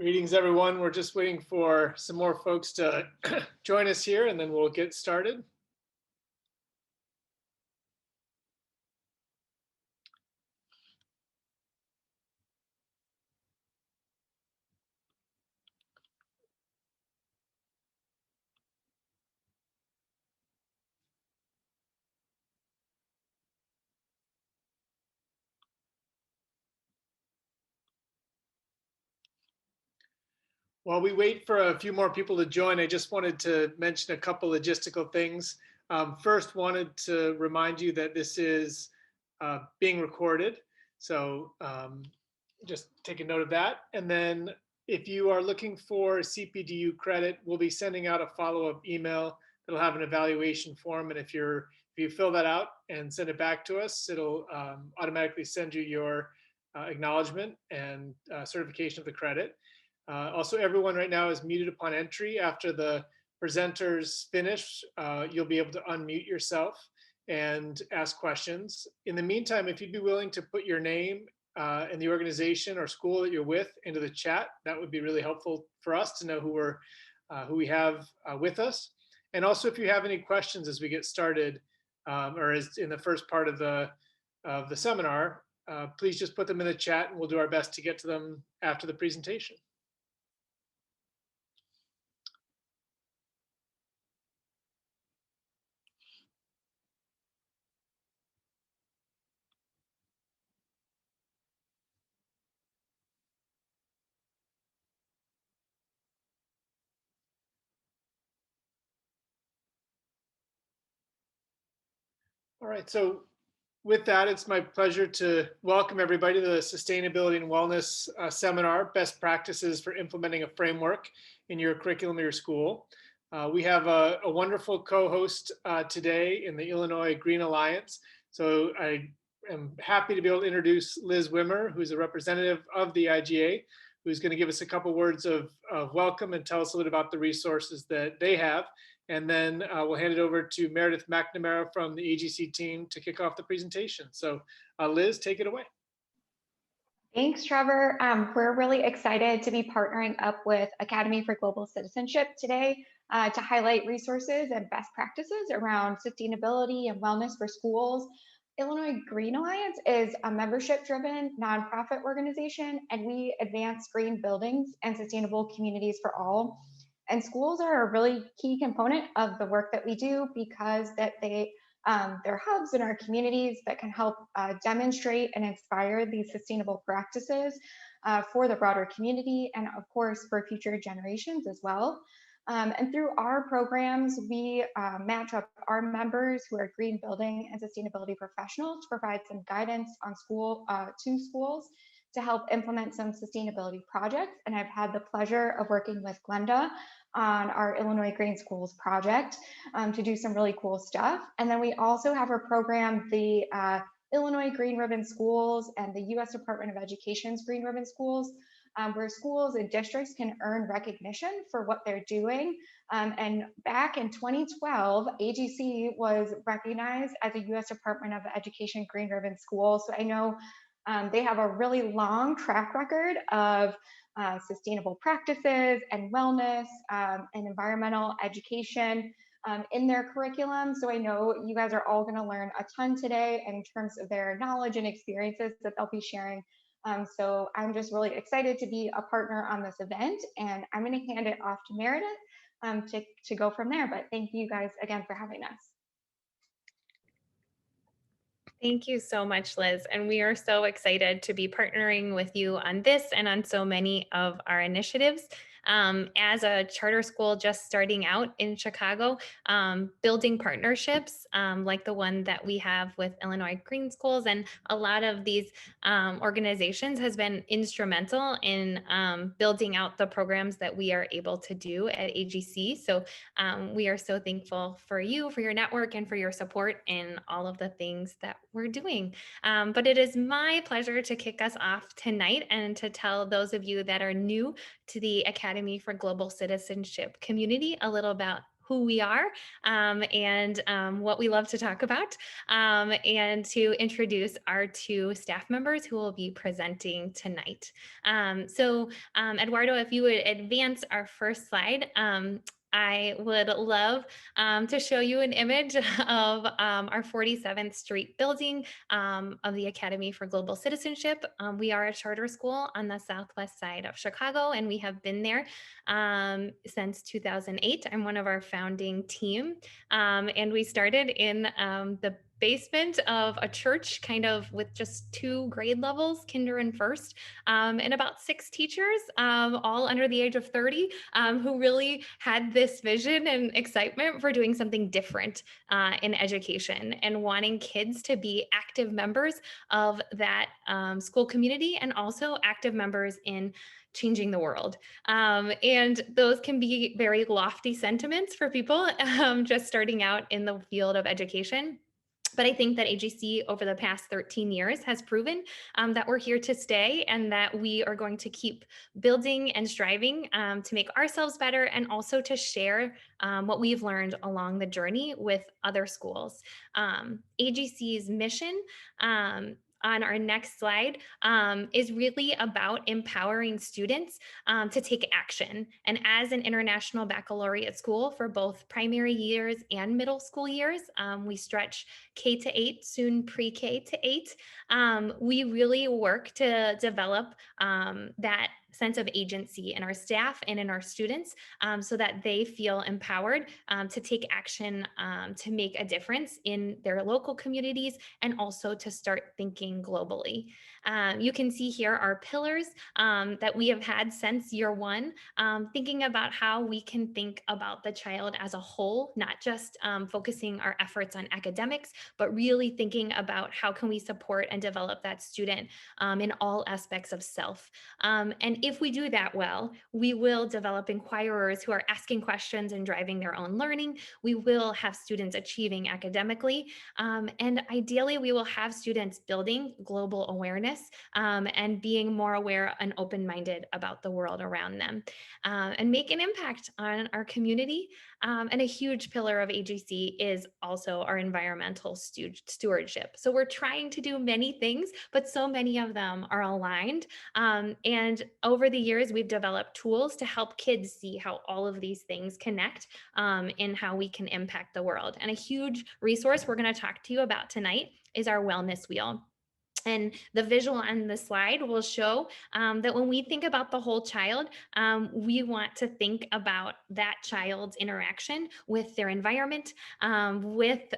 Greetings, everyone. We're just waiting for some more folks to join us here, and then we'll get started. While we wait for a few more people to join, I just wanted to mention a couple logistical things. First, wanted to remind you that this is being recorded. So just take a note of that. And then if you are looking for CPDU credit, we'll be sending out a follow-up email that'll have an evaluation form. And if you fill that out and send it back to us, it'll automatically send you your acknowledgement and certification of the credit. Also, everyone right now is muted upon entry. After the presenters finish, you'll be able to unmute yourself and ask questions. In the meantime, if you'd be willing to put your name and the organization or school that you're with into the chat, that would be really helpful for us to know who we have with us. And also, if you have any questions as we get started, or as in the first part of the seminar, please just put them in the chat, and we'll do our best to get to them after the presentation. All right, so with that, it's my pleasure to welcome everybody to the Sustainability and Wellness Seminar, Best Practices for Implementing a Framework in Your Curriculum or Your School. We have a wonderful co-host today in the Illinois Green Alliance. So I am happy to be able to introduce Liz Wimmer, who's a representative of the IGA, who's going to give us a couple words of welcome and tell us a little bit about the resources that they have. And then we'll hand it over to Meredith McNamara from the AGC team to kick off the presentation. So Liz, take it away. Thanks, Trevor. We're really excited to be partnering up with Academy for Global Citizenship today to highlight resources and best practices around sustainability and wellness for schools. Illinois Green Alliance is a membership-driven nonprofit organization, and we advance green buildings and sustainable communities for all. And schools are a really key component of the work that we do because they're hubs in our communities that can help demonstrate and inspire these sustainable practices for the broader community and, of course, for future generations as well. And through our programs, we match up our members who are green building and sustainability professionals to provide some guidance on to schools to help implement some sustainability projects. And I've had the pleasure of working with Glenda on our Illinois Green Schools project to do some really cool stuff. And then we also have our program, the Illinois Green Ribbon Schools and the US Department of Education's Green Ribbon Schools, where schools and districts can earn recognition for what they're doing. And back in 2012, AGC was recognized as a US Department of Education Green Ribbon School. So I know they have a really long track record of sustainable practices and wellness and environmental education in their curriculum. So I know you guys are all going to learn a ton today in terms of their knowledge and experiences that they'll be sharing. So I'm just really excited to be a partner on this event, and I'm going to hand it off to Meredith to go from there. But thank you guys again for having us. Thank you so much, Liz. And we are so excited to be partnering with you on this and on so many of our initiatives. As a charter school just starting out in Chicago, building partnerships like the one that we have with Illinois Green Schools and a lot of these organizations has been instrumental in building out the programs that we are able to do at AGC. So we are so thankful for you, for your network, and for your support in all of the things that we're doing. But it is my pleasure to kick us off tonight and to tell those of you that are new to the Academy for Global Citizenship community a little who we are and what we love to talk about, and to introduce our two staff members who will be presenting tonight. Eduardo, if you would advance our first slide, I would love to show you an image of our 47th Street building of the Academy for Global Citizenship. We are a charter school on the southwest side of Chicago, and we have been there since 2008. I'm one of our founding team, and we started in the basement of a church, kind of with just 2 grade levels, kinder and first, and about 6 teachers, all under the age of 30, who really had this vision and excitement for doing something different in education and wanting kids to be active members of that school community and also active members in changing the world. And those can be very lofty sentiments for people just starting out in the field of education. But I think that AGC over the past 13 years has proven that we're here to stay and that we are going to keep building and striving to make ourselves better and also to share what we've learned along the journey with other schools. AGC's mission on our next slide is really about empowering students to take action. And as an international baccalaureate school for both primary years and middle school years, we stretch K to 8, soon pre-K to 8. We really work to develop that sense of agency in our staff and in our students so that they feel empowered to take action to make a difference in their local communities and also to start thinking globally. You can see here our pillars that we have had since year one, thinking about how we can think about the child as a whole, not just focusing our efforts on academics, but really thinking about how can we support and develop that student in all aspects of self. And if we do that well, we will develop inquirers who are asking questions and driving their own learning. We will have students achieving academically. And ideally, we will have students building global awareness and being more aware and open-minded about the world around them and make an impact on our community. And a huge pillar of AGC is also our environmental stewardship. So we're trying to do many things, but so many of them are aligned. And over the years, we've developed tools to help kids see how all of these things connect and how we can impact the world. And a huge resource we're going to talk to you about tonight is our wellness wheel. And the visual on the slide will show that when we think about the whole child, we want to think about that child's interaction with their environment, with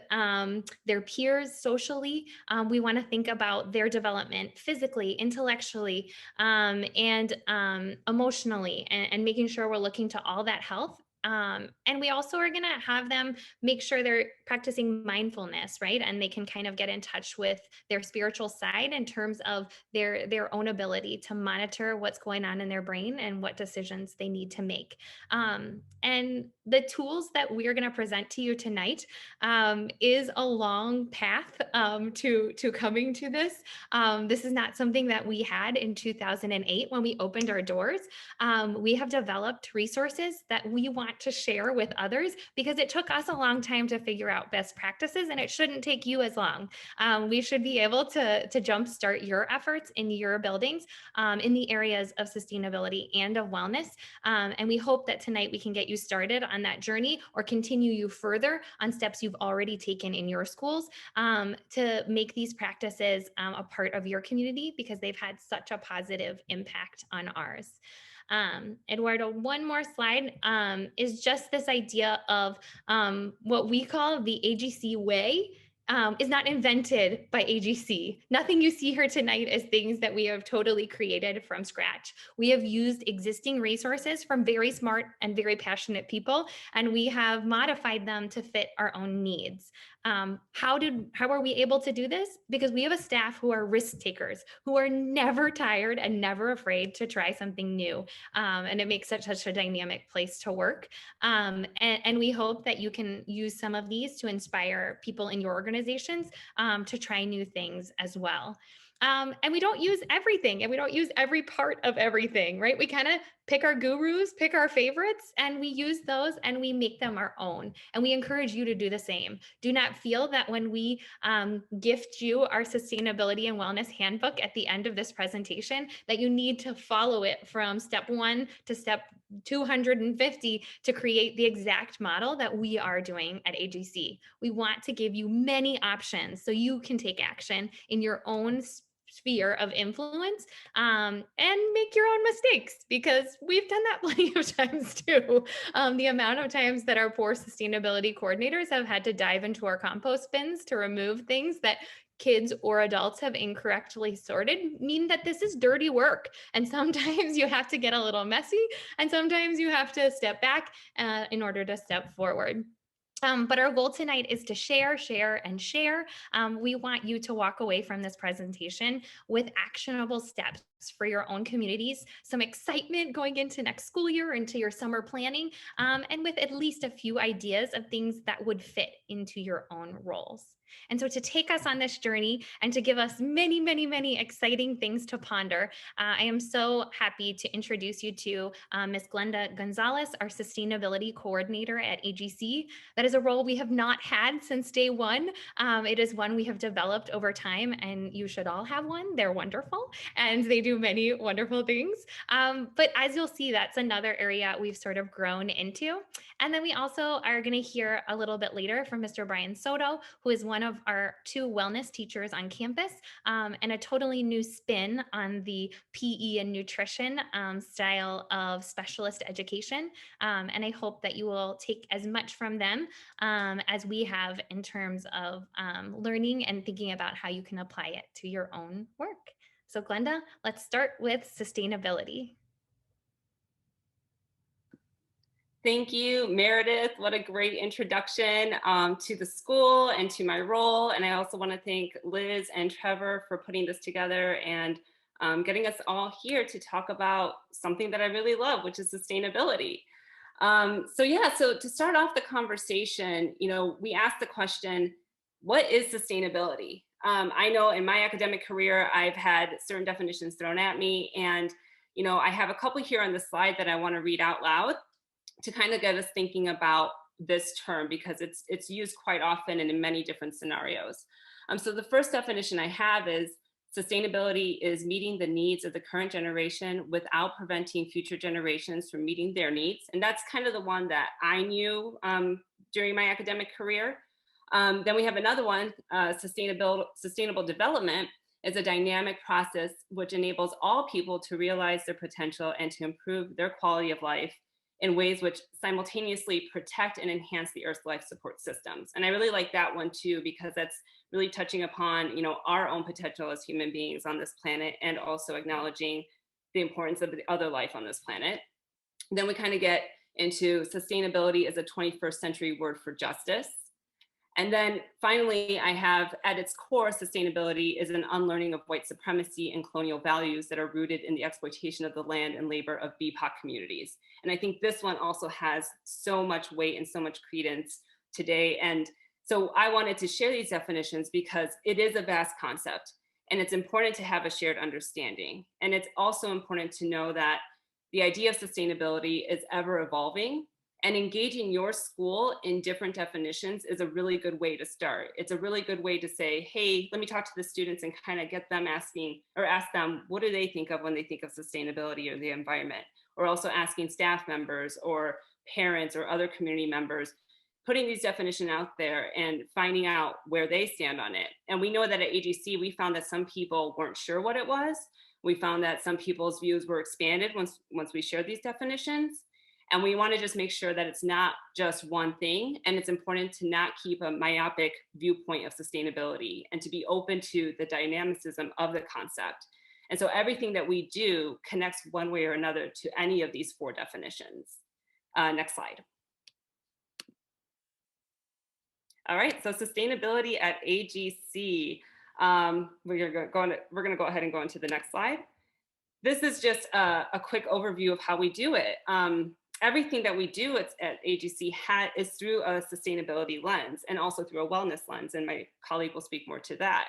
their peers socially. We want to think about their development physically, intellectually, and emotionally, and making sure we're looking to all that health. And we also are going to have them make sure they're practicing mindfulness, right? And they can kind of get in touch with their spiritual side in terms of their own ability to monitor what's going on in their brain and what decisions they need to make. And the tools that we're going to present to you tonight is a long path to coming to this. This is not something that we had in 2008 when we opened our doors. We have developed resources that we want to share with others because it took us a long time to figure out best practices, and it shouldn't take you as long. We should be able to jumpstart your efforts in your buildings in the areas of sustainability and of wellness. And we hope that tonight we can get you started on that journey or continue you further on steps you've already taken in your schools to make these practices a part of your community because they've had such a positive impact on ours. Eduardo, one more slide is just this idea of what we call the AGC way. Is not invented by AGC. Nothing you see here tonight is things that we have totally created from scratch. We have used existing resources from very smart and very passionate people, and we have modified them to fit our own needs. How are we able to do this? Because we have a staff who are risk takers, who are never tired and never afraid to try something new. And it makes such a dynamic place to work. And we hope that you can use some of these to inspire people in your organizations to try new things as well. And we don't use everything and we don't use every part of everything, right? We kind of pick our gurus, pick our favorites, and we use those and we make them our own. And we encourage you to do the same. Do not feel that when we gift you our sustainability and wellness handbook at the end of this presentation, that you need to follow it from step 1 to step 250 to create the exact model that we are doing at AGC. We want to give you many options so you can take action in your own sphere of influence and make your own mistakes, because we've done that plenty of times too. The amount of times that our poor sustainability coordinators have had to dive into our compost bins to remove things that kids or adults have incorrectly sorted mean that this is dirty work. And sometimes you have to get a little messy, and sometimes you have to step back in order to step forward. But our goal tonight is to share, and share. We want you to walk away from this presentation with actionable steps for your own communities, some excitement going into next school year, into your summer planning, and with at least a few ideas of things that would fit into your own roles. And so to take us on this journey and to give us many, many, many exciting things to ponder, I am so happy to introduce you to Ms. Glenda Gonzalez, our Sustainability Coordinator at AGC. That is a role we have not had since day one. It is one we have developed over time, and you should all have one. They're wonderful, and they do many wonderful things. But as you'll see, that's another area we've sort of grown into. And then we also are going to hear a little bit later from Mr. Brian Soto, who is one of our 2 wellness teachers on campus, and a totally new spin on the PE and nutrition style of specialist education. And I hope that you will take as much from them as we have in terms of learning and thinking about how you can apply it to your own work. So Glenda, let's start with sustainability. Thank you, Meredith. What a great introduction to the school and to my role. And I also want to thank Liz and Trevor for putting this together and getting us all here to talk about something that I really love, which is sustainability. So to start off the conversation, we asked the question, what is sustainability? I know in my academic career, I've had certain definitions thrown at me, and I have a couple here on the slide that I want to read out loud to kind of get us thinking about this term, because it's used quite often and in many different scenarios. So the first definition I have is sustainability is meeting the needs of the current generation without preventing future generations from meeting their needs. And that's kind of the one that I knew during my academic career. Then we have another one, sustainable development is a dynamic process which enables all people to realize their potential and to improve their quality of life in ways which simultaneously protect and enhance the Earth's life support systems. And I really like that one too, because that's really touching upon, our own potential as human beings on this planet, and also acknowledging the importance of the other life on this planet. Then we kind of get into sustainability as a 21st century word for justice. And then finally, I have at its core, sustainability is an unlearning of white supremacy and colonial values that are rooted in the exploitation of the land and labor of BIPOC communities. And I think this one also has so much weight and so much credence today. And so I wanted to share these definitions because it is a vast concept, and it's important to have a shared understanding. And it's also important to know that the idea of sustainability is ever evolving, and engaging your school in different definitions is a really good way to start. It's a really good way to say, hey, let me talk to the students and kind of get them ask them, what do they think of when they think of sustainability or the environment? Or also asking staff members or parents or other community members, putting these definitions out there and finding out where they stand on it. And we know that at AGC, we found that some people weren't sure what it was. We found that some people's views were expanded once we shared these definitions. And we want to just make sure that it's not just one thing. And it's important to not keep a myopic viewpoint of sustainability and to be open to the dynamicism of the concept. And so everything that we do connects one way or another to any of these 4 definitions. Next slide. All right, so sustainability at AGC. We're going to go ahead and go into the next slide. This is just a quick overview of how we do it. Everything that we do at AGC is through a sustainability lens and also through a wellness lens, and my colleague will speak more to that.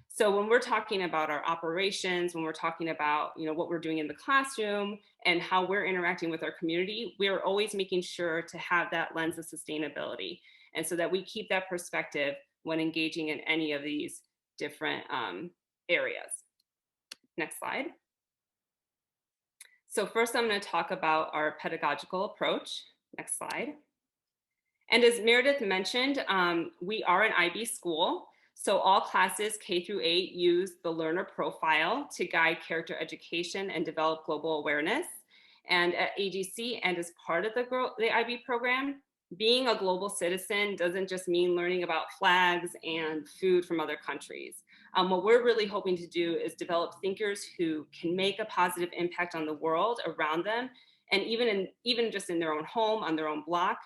So when we're talking about our operations, when we're talking about, what we're doing in the classroom and how we're interacting with our community, we're always making sure to have that lens of sustainability. And so that we keep that perspective when engaging in any of these different areas. Next slide. So first I'm going to talk about our pedagogical approach. Next slide. And as Meredith mentioned, we are an IB school. So all classes K through 8 use the learner profile to guide character education and develop global awareness. And at AGC and as part of the IB program, being a global citizen doesn't just mean learning about flags and food from other countries. What we're really hoping to do is develop thinkers who can make a positive impact on the world around them, and even just in their own home, on their own block.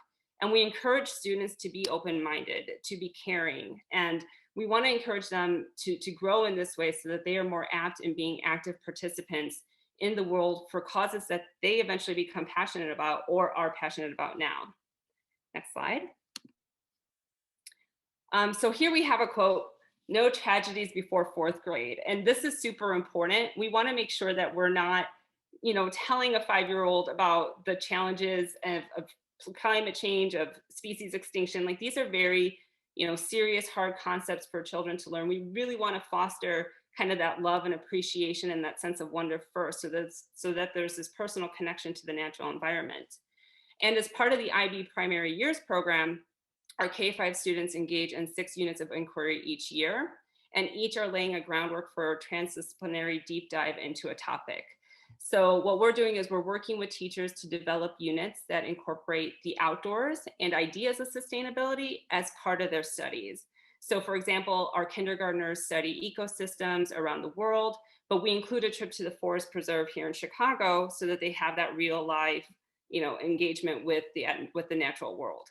And we encourage students to be open-minded, to be caring, and we want to encourage them to grow in this way so that they are more apt in being active participants in the world for causes that they eventually become passionate about or are passionate about now. Next slide. So here we have a quote, "No tragedies before 4th grade." And this is super important. We want to make sure that we're not, telling a 5-year-old about the challenges of climate change, of species extinction. Like, these are very, serious, hard concepts for children to learn. We really want to foster kind of that love and appreciation and that sense of wonder first, so that there's this personal connection to the natural environment. And as part of the IB Primary Years program, our K-5 students engage in 6 units of inquiry each year, and each are laying a groundwork for a transdisciplinary deep dive into a topic. So what we're doing is we're working with teachers to develop units that incorporate the outdoors and ideas of sustainability as part of their studies. So for example, our kindergartners study ecosystems around the world, but we include a trip to the Forest Preserve here in Chicago so that they have that real life, engagement with the natural world.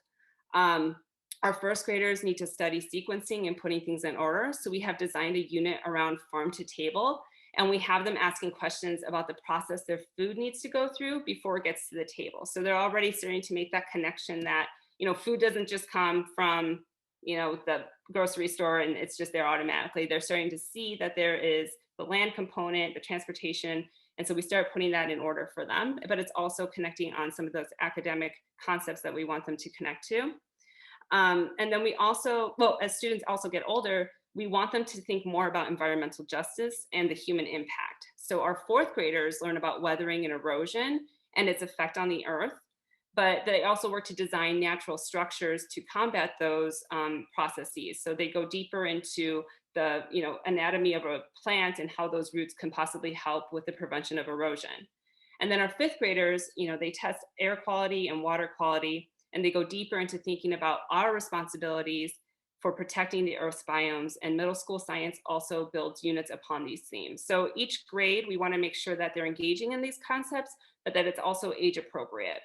Our 1st graders need to study sequencing and putting things in order. So we have designed a unit around farm to table, and we have them asking questions about the process their food needs to go through before it gets to the table. So they're already starting to make that connection that, food doesn't just come from, the grocery store and it's just there automatically. They're starting to see that there is the land component, the transportation. And so we start putting that in order for them, but it's also connecting on some of those academic concepts that we want them to connect to. And then we also, as students also get older, we want them to think more about environmental justice and the human impact. So our 4th graders learn about weathering and erosion and its effect on the earth, but they also work to design natural structures to combat those processes. So they go deeper into the anatomy of a plant and how those roots can possibly help with the prevention of erosion. And then our 5th graders, they test air quality and water quality, and they go deeper into thinking about our responsibilities for protecting the Earth's biomes. And middle school science also builds units upon these themes. So each grade, we want to make sure that they're engaging in these concepts, but that it's also age appropriate.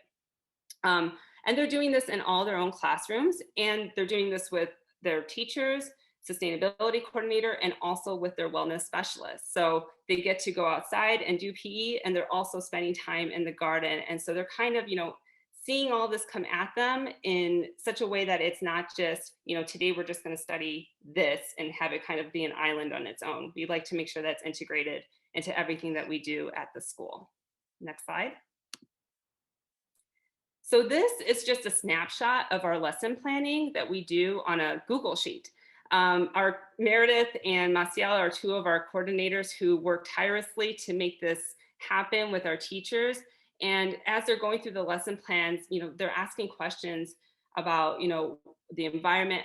And they're doing this in all their own classrooms, and they're doing this with their teachers, sustainability coordinator, and also with their wellness specialists. So they get to go outside and do PE, and they're also spending time in the garden. And so they're kind of, seeing all this come at them in such a way that it's not just, today we're just going to study this and have it kind of be an island on its own. We like to make sure that's integrated into everything that we do at the school. Next slide. So this is just a snapshot of our lesson planning that we do on a Google Sheet. Our Meredith and Maciel are 2 of our coordinators who work tirelessly to make this happen with our teachers. And as they're going through the lesson plans, they're asking questions about, the environment,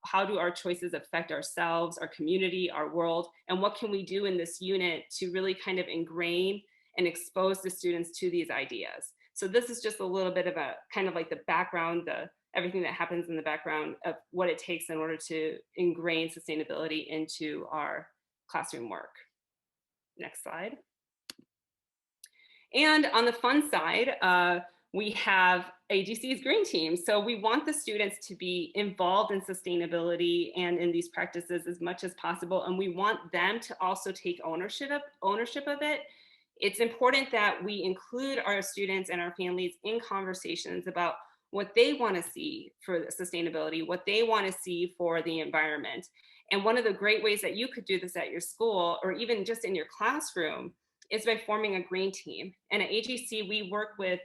how do our choices affect ourselves, our community, our world, and what can we do in this unit to really kind of ingrain and expose the students to these ideas. So this is just a little bit of a kind of like the background, everything that happens in the background of what it takes in order to ingrain sustainability into our classroom work. Next slide. And on the fun side, we have AGC's Green Team. So we want the students to be involved in sustainability and in these practices as much as possible. And we want them to also take ownership of it. It's important that we include our students and our families in conversations about what they want to see for sustainability, what they want to see for the environment. And one of the great ways that you could do this at your school or even just in your classroom is by forming a green team. And at AGC, we work with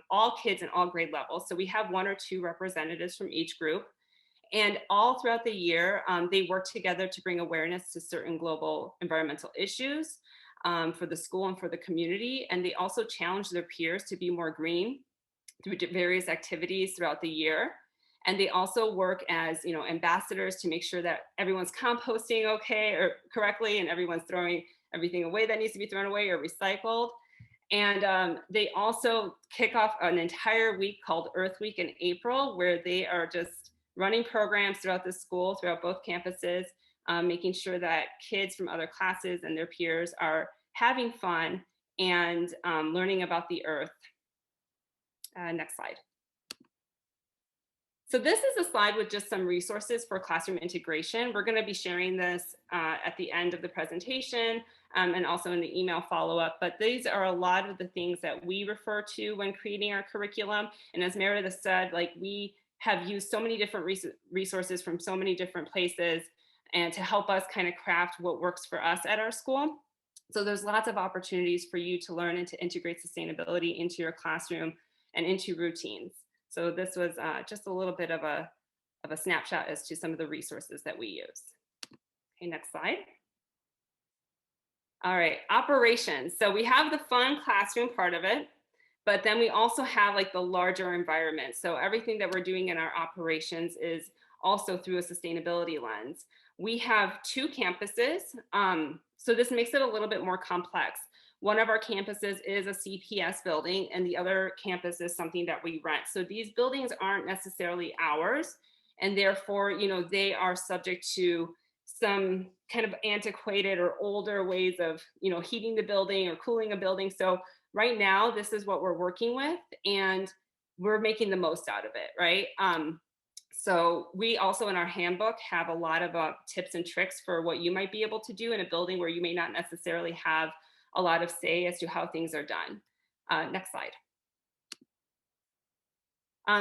all kids in all grade levels. So we have 1 or 2 representatives from each group. And all throughout the year, they work together to bring awareness to certain global environmental issues for the school and for the community. And they also challenge their peers to be more green through various activities throughout the year. And they also work as, ambassadors to make sure that everyone's composting okay or correctly, and everyone's throwing everything away that needs to be thrown away or recycled. And they also kick off an entire week called Earth Week in April, where they are just running programs throughout the school, throughout both campuses, making sure that kids from other classes and their peers are having fun and learning about the earth. Next slide. So this is a slide with just some resources for classroom integration. We're going to be sharing this at the end of the presentation and also in the email follow-up. But these are a lot of the things that we refer to when creating our curriculum. And as Meredith said, we have used so many different resources from so many different places and to help us kind of craft what works for us at our school. So there's lots of opportunities for you to learn and to integrate sustainability into your classroom and into routines. So this was just a little bit of a snapshot as to some of the resources that we use. Okay, next slide. All right, operations. So we have the fun classroom part of it, but then we also have the larger environment. So everything that we're doing in our operations is also through a sustainability lens. We have 2 campuses, so this makes it a little bit more complex. One of our campuses is a CPS building, and the other campus is something that we rent. So these buildings aren't necessarily ours, and therefore, they are subject to some kind of antiquated or older ways of, heating the building or cooling a building. So right now, this is what we're working with, and we're making the most out of it, right? So we also in our handbook have a lot of tips and tricks for what you might be able to do in a building where you may not necessarily have a lot of say as to how things are done. Next slide.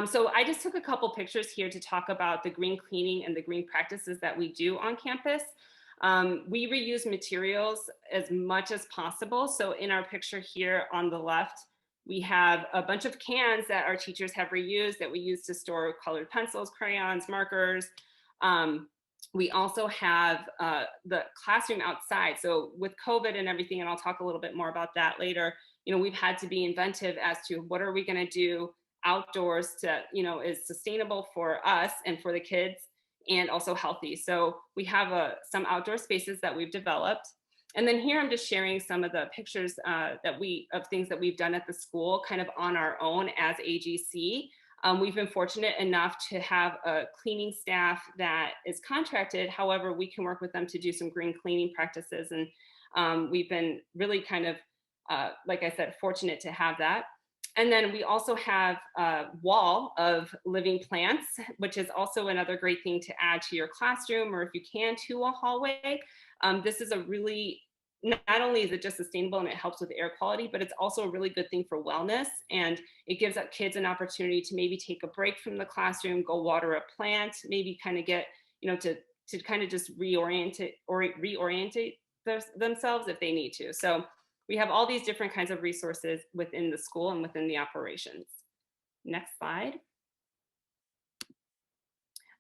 So I just took a couple pictures here to talk about the green cleaning and the green practices that we do on campus. We reuse materials as much as possible. So in our picture here on the left, we have a bunch of cans that our teachers have reused that we use to store colored pencils, crayons, markers. We also have the classroom outside. So with COVID and everything, and I'll talk a little bit more about that later, we've had to be inventive as to what are we going to do outdoors to, is sustainable for us and for the kids and also healthy. So we have some outdoor spaces that we've developed. And then here I'm just sharing some of the pictures of things that we've done at the school kind of on our own as AGC. We've been fortunate enough to have a cleaning staff that is contracted. However, we can work with them to do some green cleaning practices. And we've been really kind of, like I said, fortunate to have that. And then we also have a wall of living plants, which is also another great thing to add to your classroom, or if you can, to a hallway. This is a really, not only is it just sustainable and it helps with air quality, but it's also a really good thing for wellness. And it gives kids an opportunity to maybe take a break from the classroom, go water a plant, maybe kind of get, to kind of just reorientate themselves if they need to. So we have all these different kinds of resources within the school and within the operations. Next slide.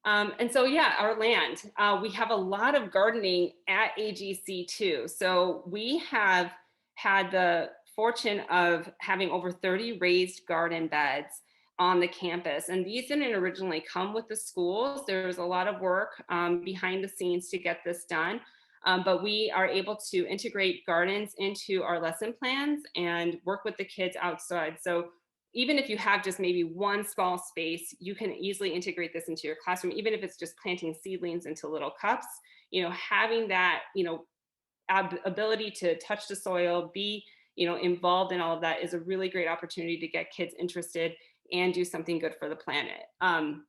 And so, yeah, our land, we have a lot of gardening at AGC too. So we have had the fortune of having over 30 raised garden beds on the campus. And these didn't originally come with the schools. There's a lot of work behind the scenes to get this done. But we are able to integrate gardens into our lesson plans and work with the kids outside. So even if you have just maybe one small space, you can easily integrate this into your classroom, even if it's just planting seedlings into little cups. Having that, ability to touch the soil, be, involved in all of that is a really great opportunity to get kids interested and do something good for the planet. And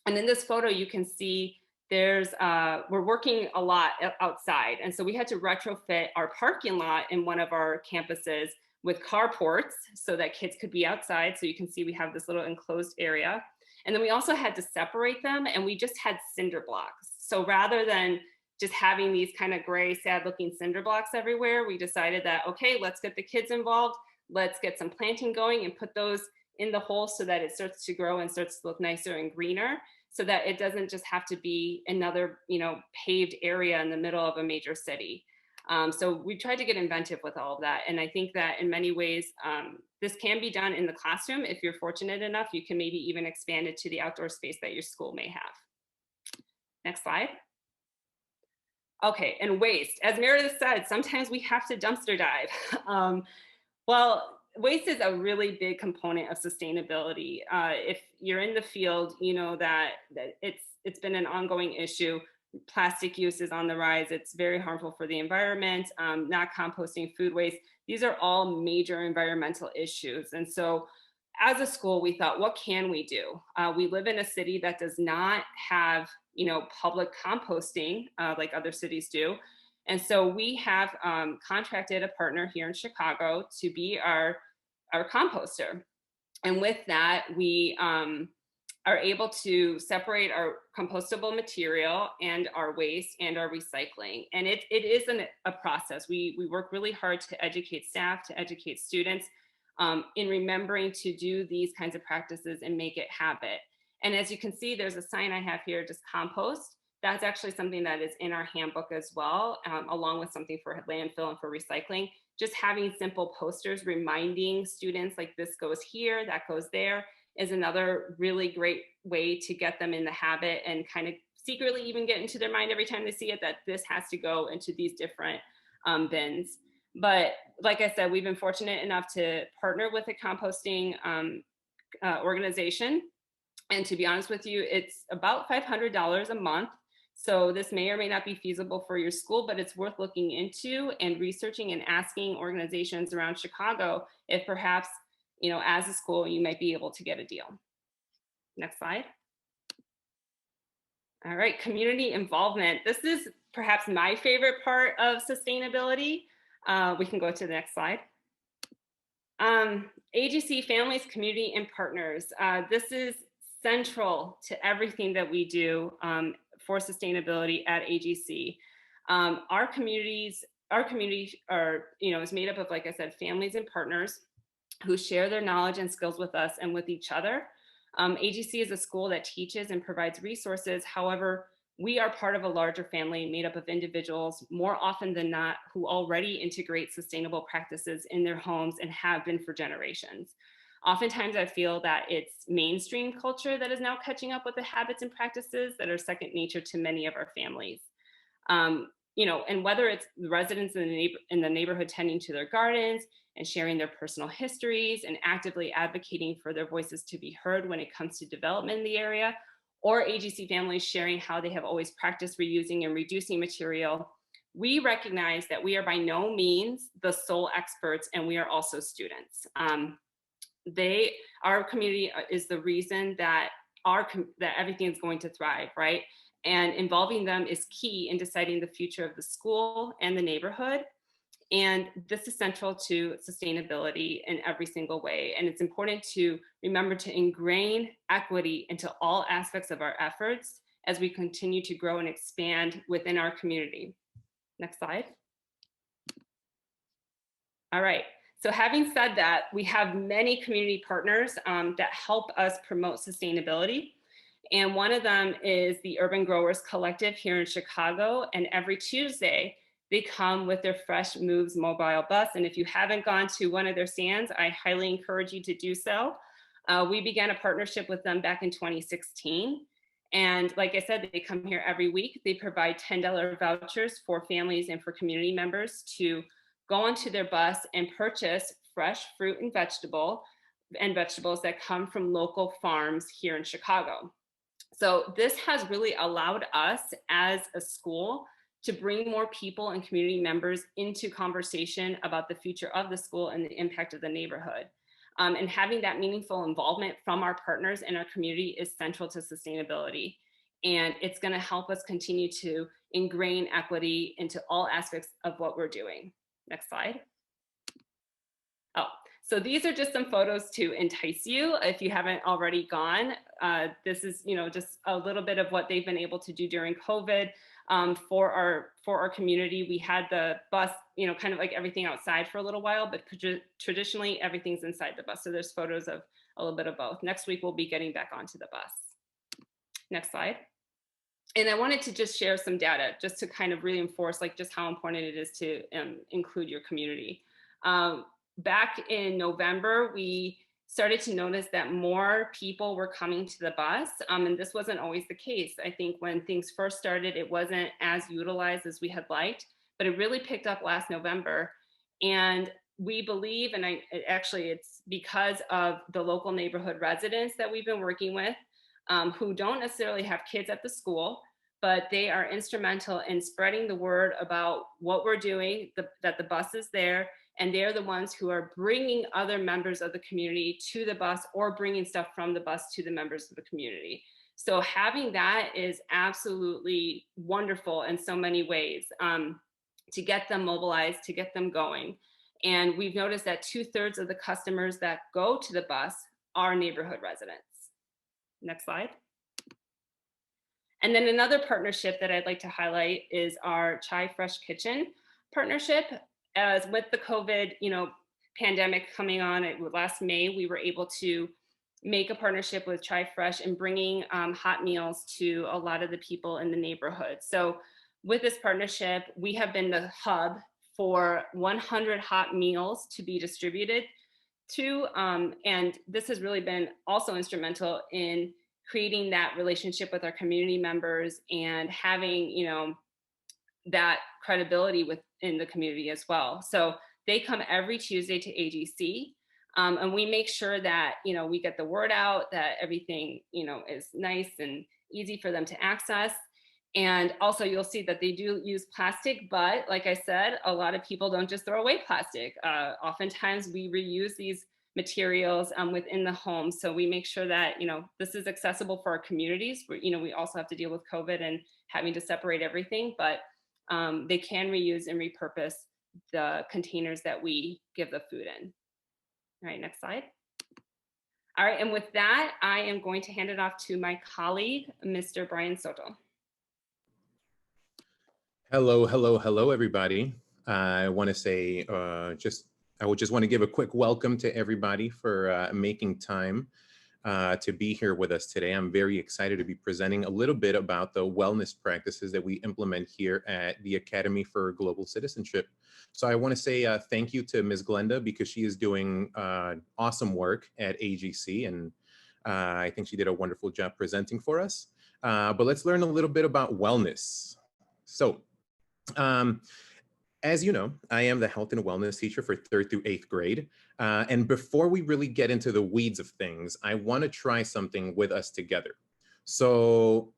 in this photo, you can see we're working a lot outside. And so we had to retrofit our parking lot in one of our campuses with carports so that kids could be outside. So you can see we have this little enclosed area. And then we also had to separate them, and we just had cinder blocks. So rather than just having these kind of gray, sad looking cinder blocks everywhere, we decided that, okay, let's get the kids involved. Let's get some planting going and put those in the hole so that it starts to grow and starts to look nicer and greener, so that it doesn't just have to be another, paved area in the middle of a major city. So we tried to get inventive with all of that. And I think that in many ways, this can be done in the classroom. If you're fortunate enough, you can maybe even expand it to the outdoor space that your school may have. Next slide. Okay, and waste. As Meredith said, sometimes we have to dumpster dive. Well, waste is a really big component of sustainability. If you're in the field, you know that it's been an ongoing issue. Plastic use is on the rise. It's very harmful for the environment. Not composting food waste. These are all major environmental issues. And so as a school, we thought, what can we do? We live in a city that does not have, public composting like other cities do. And so we have contracted a partner here in Chicago to be our composter. And with that, we are able to separate our compostable material and our waste and our recycling. And it is a process. We work really hard to educate staff, to educate students in remembering to do these kinds of practices and make it habit. And as you can see, there's a sign I have here, just compost. That's actually something that is in our handbook as well, along with something for landfill and for recycling. Just having simple posters reminding students like this goes here, that goes there, is another really great way to get them in the habit and kind of secretly even get into their mind every time they see it that this has to go into these different bins. But like I said, we've been fortunate enough to partner with a composting organization. And to be honest with you, it's about $500 a month. So this may or may not be feasible for your school, but it's worth looking into and researching and asking organizations around Chicago if perhaps, as a school, you might be able to get a deal. Next slide. All right, community involvement. This is perhaps my favorite part of sustainability. We can go to the next slide. AGC families, community, and partners. This is central to everything that we do for sustainability at AGC. Our community are, is made up of, like I said, families and partners who share their knowledge and skills with us and with each other. AGC is a school that teaches and provides resources. However, we are part of a larger family made up of individuals, more often than not, who already integrate sustainable practices in their homes and have been for generations. Oftentimes, I feel that it's mainstream culture that is now catching up with the habits and practices that are second nature to many of our families. And whether it's the residents in the neighborhood tending to their gardens and sharing their personal histories and actively advocating for their voices to be heard when it comes to development in the area, or AGC families sharing how they have always practiced reusing and reducing material, we recognize that we are by no means the sole experts, and we are also students. Our community is the reason that that everything is going to thrive, right? And involving them is key in deciding the future of the school and the neighborhood. And this is central to sustainability in every single way. And it's important to remember to ingrain equity into all aspects of our efforts as we continue to grow and expand within our community. Next slide. All right. So having said that, we have many community partners that help us promote sustainability. And one of them is the Urban Growers Collective here in Chicago. And every Tuesday, they come with their Fresh Moves mobile bus. And if you haven't gone to one of their stands, I highly encourage you to do so. We began a partnership with them back in 2016. And like I said, they come here every week. They provide $10 vouchers for families and for community members to go onto their bus and purchase fresh fruit and vegetables that come from local farms here in Chicago. So this has really allowed us as a school to bring more people and community members into conversation about the future of the school and the impact of the neighborhood. And having that meaningful involvement from our partners in our community is central to sustainability. And it's going to help us continue to ingrain equity into all aspects of what we're doing. Next slide. Oh, so these are just some photos to entice you if you haven't already gone. This is, just a little bit of what they've been able to do during COVID. for our community. We had the bus, kind of like everything outside for a little while, but traditionally everything's inside the bus. So there's photos of a little bit of both. Next week, we'll be getting back onto the bus. Next slide. And I wanted to just share some data just to kind of reinforce like just how important it is to include your community. Back in November, we started to notice that more people were coming to the bus. And this wasn't always the case. I think when things first started, it wasn't as utilized as we had liked, but it really picked up last November. And we believe, and it's because of the local neighborhood residents that we've been working with, who don't necessarily have kids at the school, but they are instrumental in spreading the word about what we're doing, that the bus is there, and they're the ones who are bringing other members of the community to the bus or bringing stuff from the bus to the members of the community. So having that is absolutely wonderful in so many ways, to get them mobilized, to get them going. And we've noticed that 2/3 of the customers that go to the bus are neighborhood residents. Next slide. And then another partnership that I'd like to highlight is our Chai Fresh Kitchen partnership. As with the COVID, pandemic coming on last May, we were able to make a partnership with Chai Fresh and bringing hot meals to a lot of the people in the neighborhood. So with this partnership, we have been the hub for 100 hot meals to be distributed to, and this has really been also instrumental in creating that relationship with our community members and having, that credibility within the community as well. So they come every Tuesday to AGC, and we make sure that, we get the word out, that everything, is nice and easy for them to access. And also you'll see that they do use plastic, but like I said, a lot of people don't just throw away plastic. Oftentimes we reuse these materials within the home. So we make sure that, this is accessible for our communities. We also have to deal with COVID and having to separate everything, but they can reuse and repurpose the containers that we give the food in. All right, next slide. All right, and with that, I am going to hand it off to my colleague, Mr. Brian Soto. Hello, everybody. I want to say I would just want to give a quick welcome to everybody for making time to be here with us today. I'm very excited to be presenting a little bit about the wellness practices that we implement here at the Academy for Global Citizenship. So I want to say thank you to Ms. Glenda, because she is doing awesome work at AGC, and I think she did a wonderful job presenting for us. But let's learn a little bit about wellness. So, as you know, I am the health and wellness teacher for 3rd through 8th grade. And before we really get into the weeds of things, I want to try something with us together. So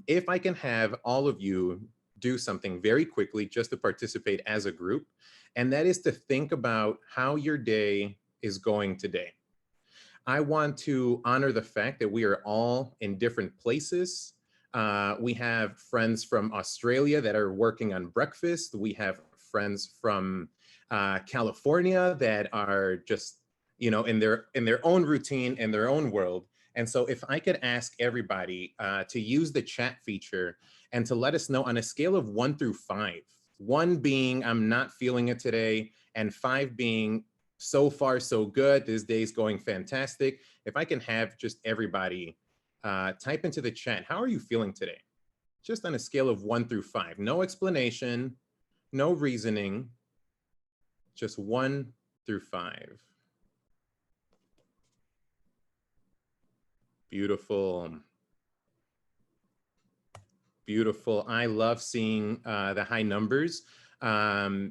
if I can have all of you do something very quickly just to participate as a group, and that is to think about how your day is going today. I want to honor the fact that we are all in different places. We have friends from Australia that are working on breakfast. We have friends from California that are just, in their own routine, in their own world. And so if I could ask everybody to use the chat feature and to let us know on a scale of 1 through 5, 1 being I'm not feeling it today, and 5 being so far so good, this day's going fantastic. If I can have just everybody type into the chat, how are you feeling today? Just on a scale of 1 through 5. No explanation, no reasoning, just 1 through 5. Beautiful. Beautiful. I love seeing the high numbers. I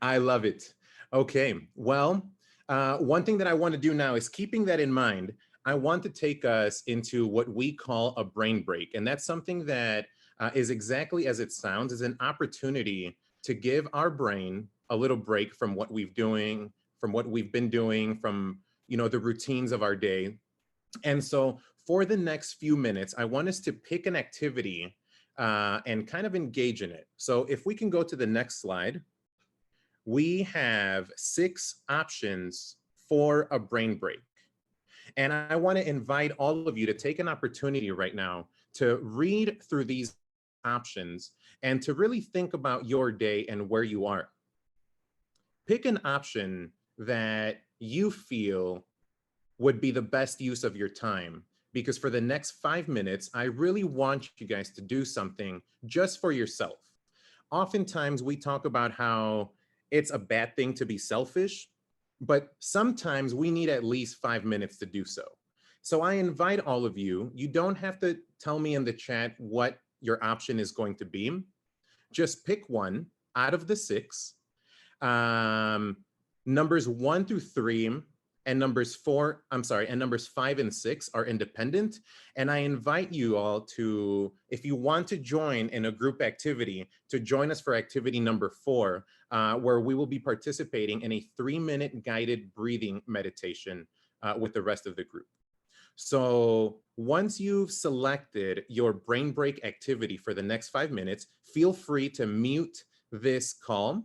love it. Okay, well, one thing that I want to do now is, keeping that in mind, I want to take us into what we call a brain break. And that's something that is exactly as it sounds, is an opportunity to give our brain a little break from what we've been doing, from the routines of our day. And so for the next few minutes, I want us to pick an activity and kind of engage in it. So if we can go to the next slide, we have 6 options for a brain break. And I want to invite all of you to take an opportunity right now to read through these options and to really think about your day and where you are. Pick an option that you feel would be the best use of your time, because for the next 5 minutes, I really want you guys to do something just for yourself. Oftentimes we talk about how it's a bad thing to be selfish, but sometimes we need at least 5 minutes to do so. So I invite all of you, you don't have to tell me in the chat what your option is going to be. Just pick one out of the 6. Numbers 1 through 3 and numbers 5 and 6 are independent. And I invite you all to, if you want to join in a group activity, to join us for activity number 4, where we will be participating in a 3-minute guided breathing meditation with the rest of the group. So once you've selected your brain break activity for the next 5 minutes, feel free to mute this call.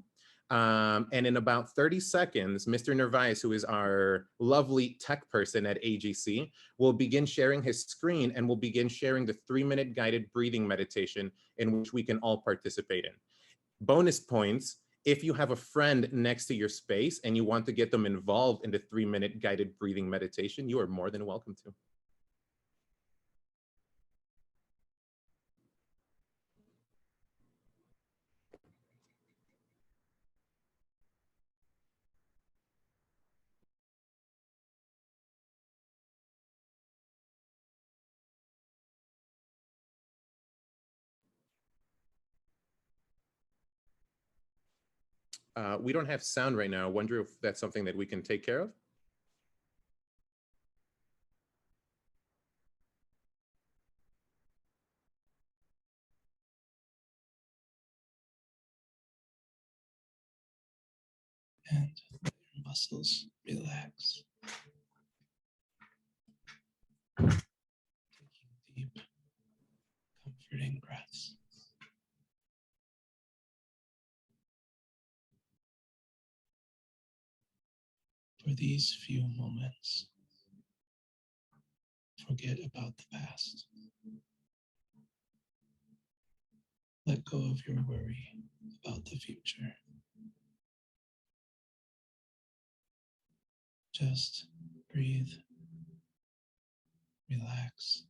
And in about 30 seconds, Mr. Nervais, who is our lovely tech person at AGC, will begin sharing his screen and will begin sharing the 3-minute guided breathing meditation in which we can all participate in. Bonus points, if you have a friend next to your space and you want to get them involved in the 3-minute guided breathing meditation, you are more than welcome to. We don't have sound right now. I wonder if that's something that we can take care of. And let your muscles relax. Taking deep, comforting breaths. For these few moments, forget about the past. Let go of your worry about the future. Just breathe, relax,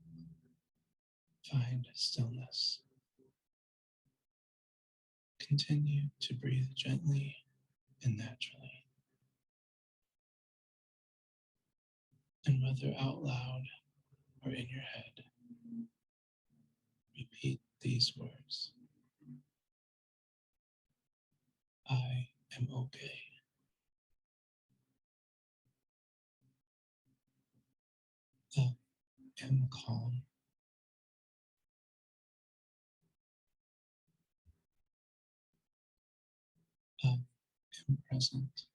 find stillness. Continue to breathe gently and naturally. And whether out loud or in your head, repeat these words. I am okay. I am calm. I am present.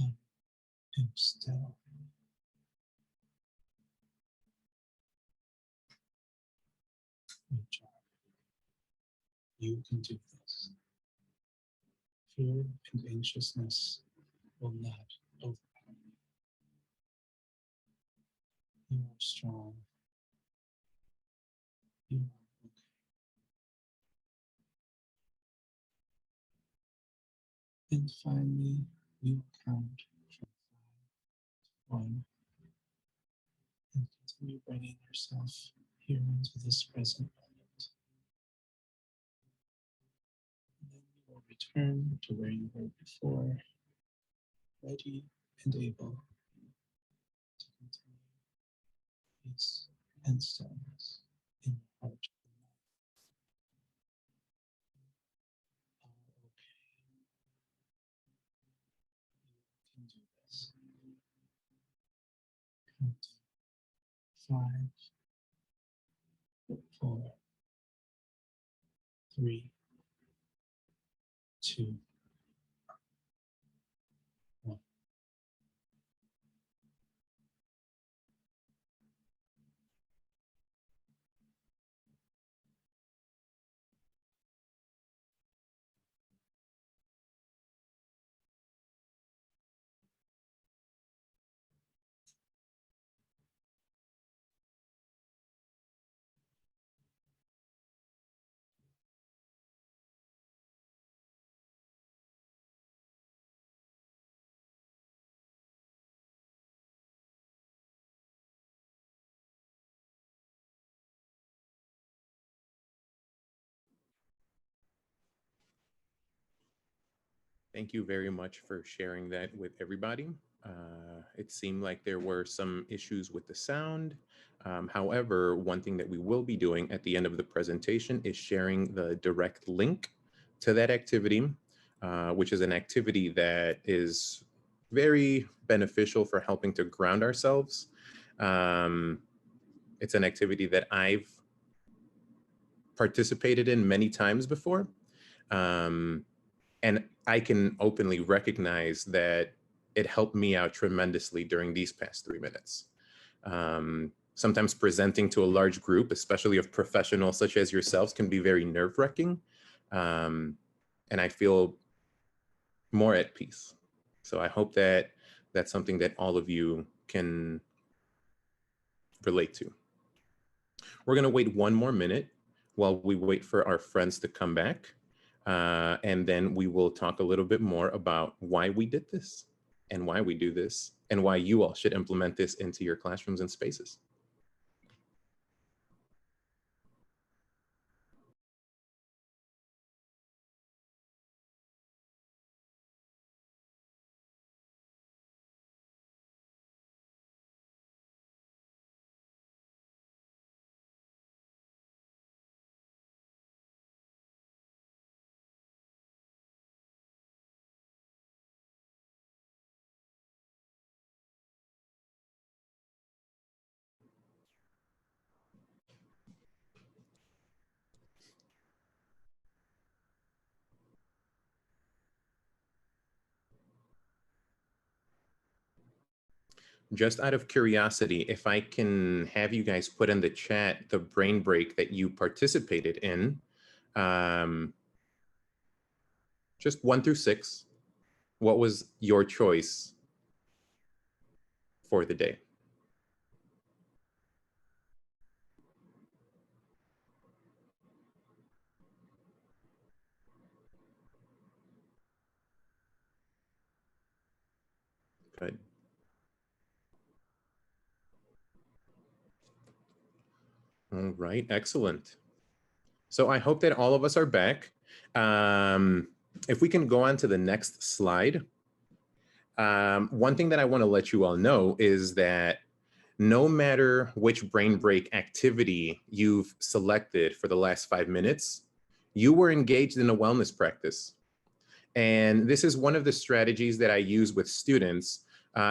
I am still. Good job. You can do this. Fear and anxiousness will not overcome you. You are strong. You are okay. And finally, you count from 5 to 1 and continue bringing yourself here into this present moment. And then you will return to where you were before, ready and able to continue peace and stillness in your heart. You are okay. You can do this. Count 5, 4, 3, 2, Thank you very much for sharing that with everybody. It seemed like there were some issues with the sound. However, one thing that we will be doing at the end of the presentation is sharing the direct link to that activity, which is an activity that is very beneficial for helping to ground ourselves. It's an activity that I've participated in many times before. And I can openly recognize that it helped me out tremendously during these past 3 minutes. Sometimes presenting to a large group, especially of professionals such as yourselves, can be very nerve-wracking. And I feel more at peace. So I hope that that's something that all of you can relate to. We're gonna wait 1 more minute while we wait for our friends to come back. And then we will talk a little bit more about why we did this and why we do this and why you all should implement this into your classrooms and spaces. Just out of curiosity, if I can have you guys put in the chat the brain break that you participated in, just 1 through 6, what was your choice for the day? Good. All right, excellent. So I hope that all of us are back. If we can go on to the next slide. One thing that I want to let you all know is that no matter which brain break activity you've selected for the last 5 minutes, you were engaged in a wellness practice. And this is one of the strategies that I use with students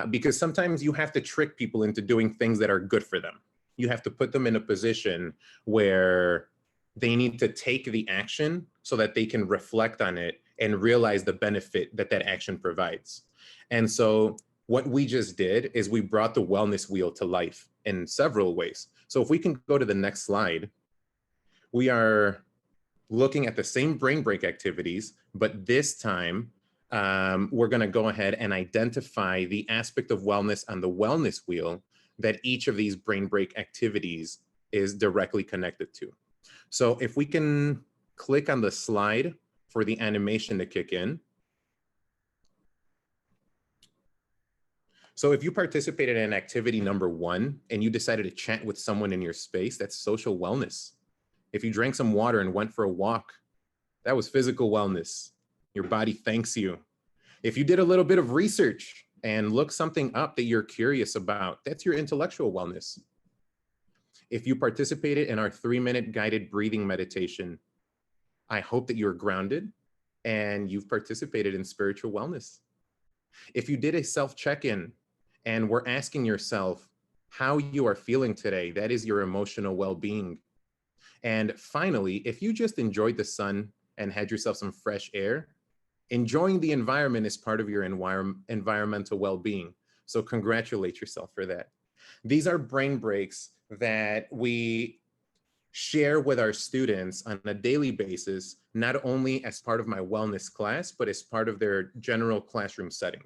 because sometimes you have to trick people into doing things that are good for them. You have to put them in a position where they need to take the action so that they can reflect on it and realize the benefit that that action provides. And so what we just did is we brought the wellness wheel to life in several ways. So if we can go to the next slide, we are looking at the same brain break activities, but this time we're going to go ahead and identify the aspect of wellness on the wellness wheel that each of these brain break activities is directly connected to. So if we can click on the slide for the animation to kick in. So if you participated in activity number 1 and you decided to chat with someone in your space, that's social wellness. If you drank some water and went for a walk, that was physical wellness. Your body thanks you. If you did a little bit of research and looked something up that you're curious about, that's your intellectual wellness. If you participated in our 3-minute guided breathing meditation, I hope that you're grounded and you've participated in spiritual wellness. If you did a self-check-in and were asking yourself how you are feeling today, that is your emotional well-being. And finally, if you just enjoyed the sun and had yourself some fresh air, enjoying the environment is part of your environmental well-being. So congratulate yourself for that. These are brain breaks that we share with our students on a daily basis, not only as part of my wellness class, but as part of their general classroom setting.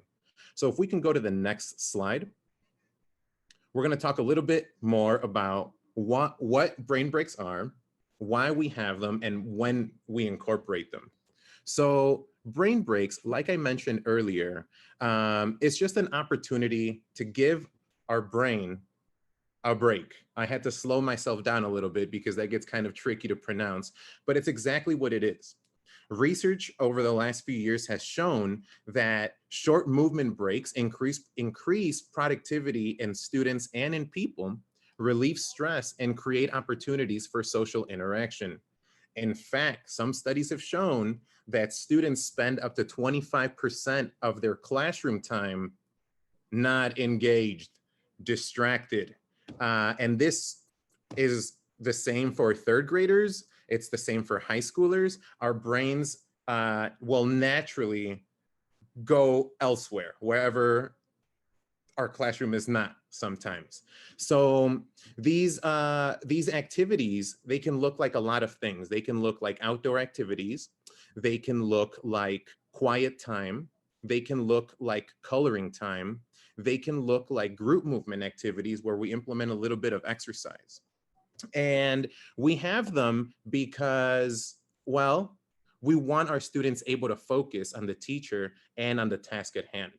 So if we can go to the next slide, we're going to talk a little bit more about what brain breaks are, why we have them, and when we incorporate them. So brain breaks, like I mentioned earlier, it's just an opportunity to give our brain a break. I had to slow myself down a little bit because that gets kind of tricky to pronounce, but it's exactly what it is. Research over the last few years has shown that short movement breaks increase productivity in students and in people, relieve stress, and create opportunities for social interaction. In fact, some studies have shown that students spend up to 25% of their classroom time not engaged, distracted. And this is the same for third graders. It's the same for high schoolers. Our brains will naturally go elsewhere, wherever our classroom is not sometimes. So these activities, they can look like a lot of things. They can look like outdoor activities. They can look like quiet time. They can look like coloring time. They can look like group movement activities where we implement a little bit of exercise. And we have them because, well, we want our students able to focus on the teacher and on the task at hand.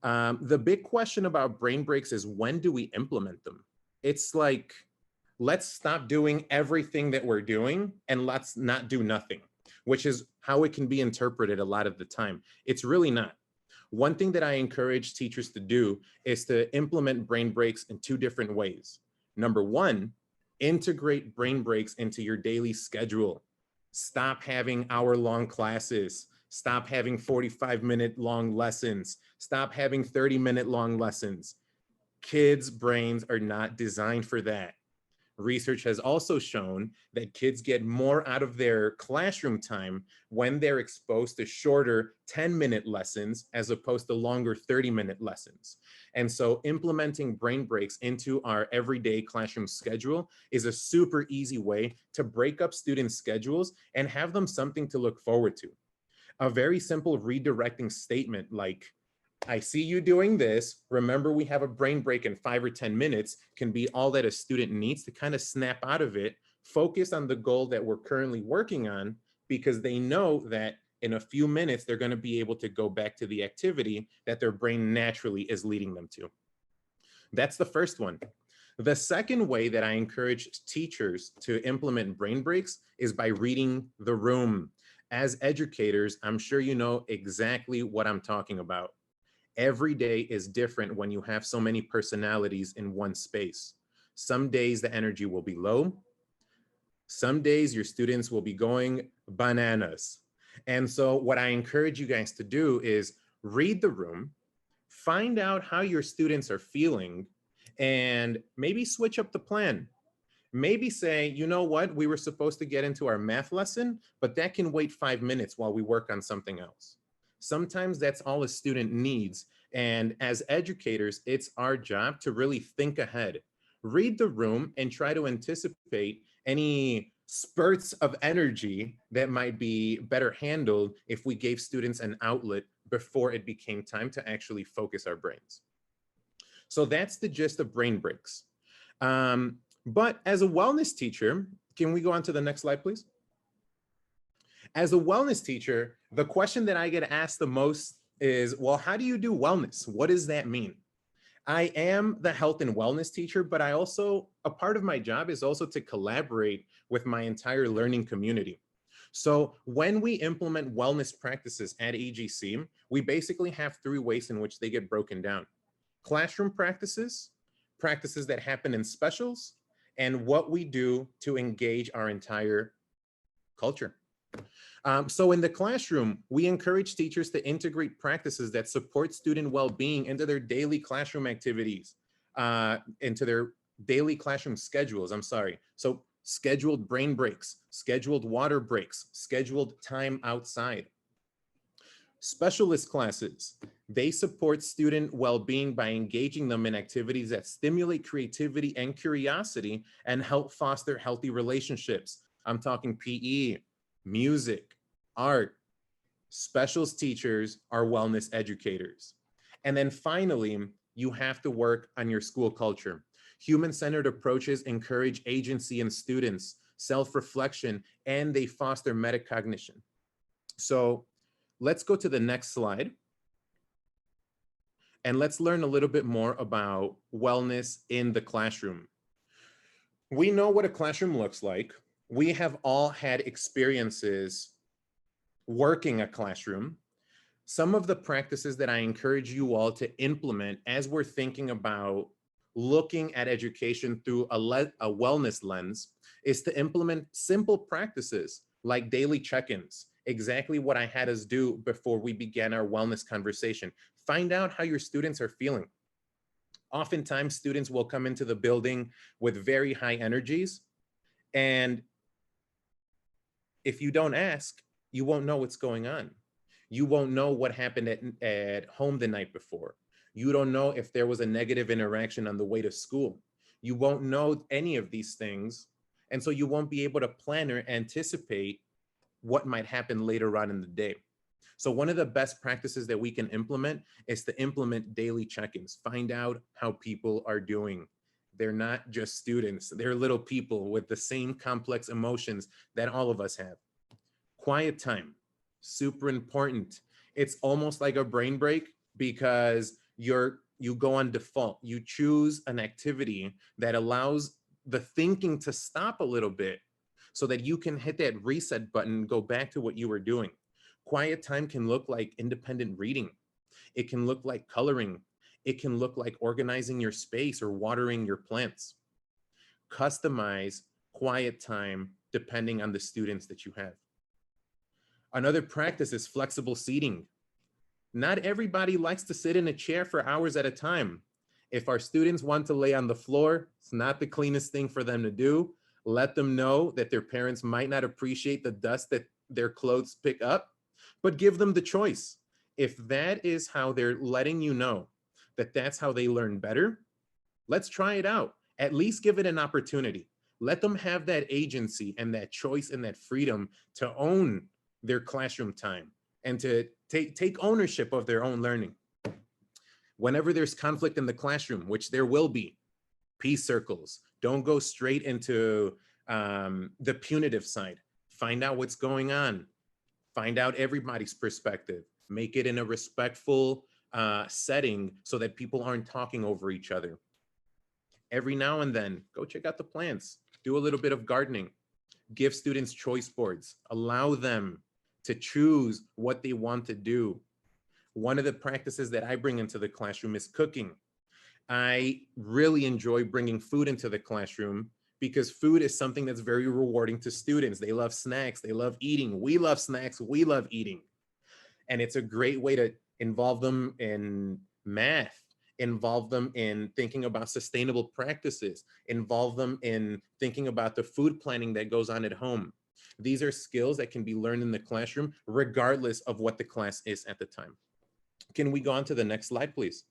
The big question about brain breaks is, when do we implement them? It's like, let's stop doing everything that we're doing and let's not do nothing, which is how it can be interpreted a lot of the time. It's really not. One thing that I encourage teachers to do is to implement brain breaks in 2 different ways. Number 1, integrate brain breaks into your daily schedule. Stop having hour-long classes. Stop having 45-minute long lessons. Stop having 30-minute long lessons. Kids' brains are not designed for that. Research has also shown that kids get more out of their classroom time when they're exposed to shorter 10-minute lessons as opposed to longer 30-minute lessons. And so implementing brain breaks into our everyday classroom schedule is a super easy way to break up students' schedules and have them something to look forward to. A very simple redirecting statement like, I see you doing this. Remember, we have a brain break in 5 or 10 minutes can be all that a student needs to kind of snap out of it, focus on the goal that we're currently working on, because they know that in a few minutes, they're going to be able to go back to the activity that their brain naturally is leading them to. That's the first one. The second way that I encourage teachers to implement brain breaks is by reading the room. As educators, I'm sure you know exactly what I'm talking about. Every day is different when you have so many personalities in one space. Some days the energy will be low. Some days your students will be going bananas. And so what I encourage you guys to do is read the room, find out how your students are feeling, and maybe switch up the plan. Maybe say, you know what, we were supposed to get into our math lesson, but that can wait 5 minutes while we work on something else. Sometimes that's all a student needs. And as educators, it's our job to really think ahead, read the room, and try to anticipate any spurts of energy that might be better handled if we gave students an outlet before it became time to actually focus our brains. So that's the gist of brain breaks. But as a wellness teacher, can we go on to the next slide, please? As a wellness teacher, the question that I get asked the most is, well, how do you do wellness? What does that mean? I am the health and wellness teacher, but I also, a part of my job is also to collaborate with my entire learning community. So when we implement wellness practices at EGC, we basically have 3 ways in which they get broken down. Classroom practices, practices that happen in specials, and what we do to engage our entire culture. So in the classroom, we encourage teachers to integrate practices that support student well-being into their daily classroom activities, into their daily classroom schedules, So scheduled brain breaks, scheduled water breaks, scheduled time outside. Specialist classes, they support student well-being by engaging them in activities that stimulate creativity and curiosity and help foster healthy relationships. I'm talking PE, music, art. Specials teachers are wellness educators. And then finally, you have to work on your school culture. Human-centered approaches encourage agency in students, self-reflection, and they foster metacognition. So let's go to the next slide. And let's learn a little bit more about wellness in the classroom. We know what a classroom looks like. We have all had experiences working a classroom, some of the practices that I encourage you all to implement as we're thinking about looking at education through a wellness lens is to implement simple practices like daily check-ins, exactly what I had us do before we began our wellness conversation. Find out how your students are feeling. Oftentimes, students will come into the building with very high energies, and if you don't ask, you won't know what's going on. You won't know what happened at home the night before. You don't know if there was a negative interaction on the way to school. You won't know any of these things. And so you won't be able to plan or anticipate what might happen later on in the day. So one of the best practices that we can implement is to implement daily check-ins. Find out how people are doing. They're not just students. They're little people with the same complex emotions that all of us have. Quiet time, super important. It's almost like a brain break because you go on default. You choose an activity that allows the thinking to stop a little bit so that you can hit that reset button and go back to what you were doing. Quiet time can look like independent reading. It can look like coloring. It can look like organizing your space or watering your plants. Customize quiet time depending on the students that you have. Another practice is flexible seating. Not everybody likes to sit in a chair for hours at a time. If our students want to lay on the floor, it's not the cleanest thing for them to do. Let them know that their parents might not appreciate the dust that their clothes pick up, but give them the choice. If that is how they're letting you know that that's how they learn better, let's try it out. At least give it an opportunity. Let them have that agency and that choice and that freedom to own their classroom time and to take ownership of their own learning. Whenever there's conflict in the classroom, which there will be, peace circles. Don't go straight into the punitive side. Find out what's going on. Find out everybody's perspective. Make it in a respectful setting so that people aren't talking over each other. Every now and then, go check out the plants. Do a little bit of gardening. Give students choice boards. Allow them to choose what they want to do. One of the practices that I bring into the classroom is cooking. I really enjoy bringing food into the classroom because food is something that's very rewarding to students. They love snacks, they love eating. We love snacks, we love eating. And it's a great way to involve them in math, involve them in thinking about sustainable practices, involve them in thinking about the food planning that goes on at home. These are skills that can be learned in the classroom regardless of what the class is at the time. Can we go on to the next slide, please?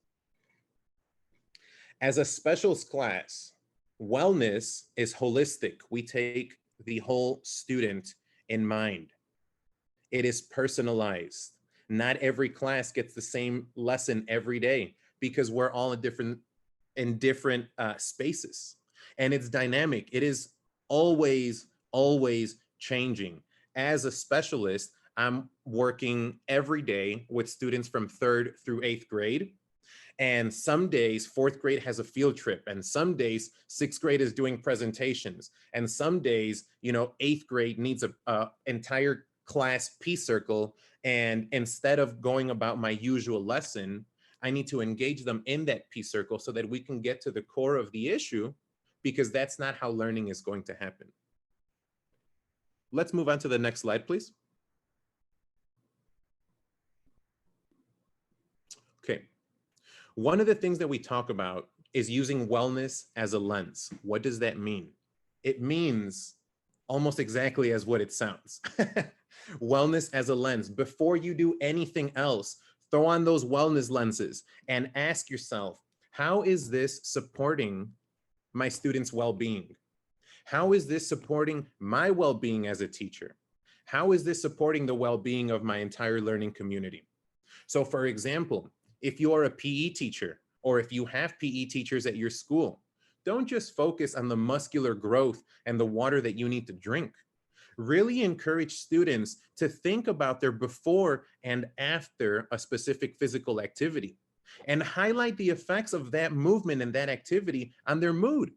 As a specials class, wellness is holistic. We take the whole student in mind. It is personalized. Not every class gets the same lesson every day because we're all in different spaces. And it's dynamic. It is always changing. As a specialist, I'm working every day with students from 3rd through 8th grade. And some days 4th grade has a field trip, and some days 6th grade is doing presentations, and some days 8th grade needs a entire class peace circle, and instead of going about my usual lesson, I need to engage them in that peace circle so that we can get to the core of the issue, because that's not how learning is going to happen. Let's move on to the next slide, please. Okay. One of the things that we talk about is using wellness as a lens. What does that mean? It means almost exactly as what it sounds. Wellness as a lens. Before you do anything else, throw on those wellness lenses and ask yourself, how is this supporting my students' well-being? How is this supporting my well-being as a teacher? How is this supporting the well-being of my entire learning community? So for example, if you are a PE teacher, or if you have PE teachers at your school, don't just focus on the muscular growth and the water that you need to drink. Really encourage students to think about their before and after a specific physical activity and highlight the effects of that movement and that activity on their mood.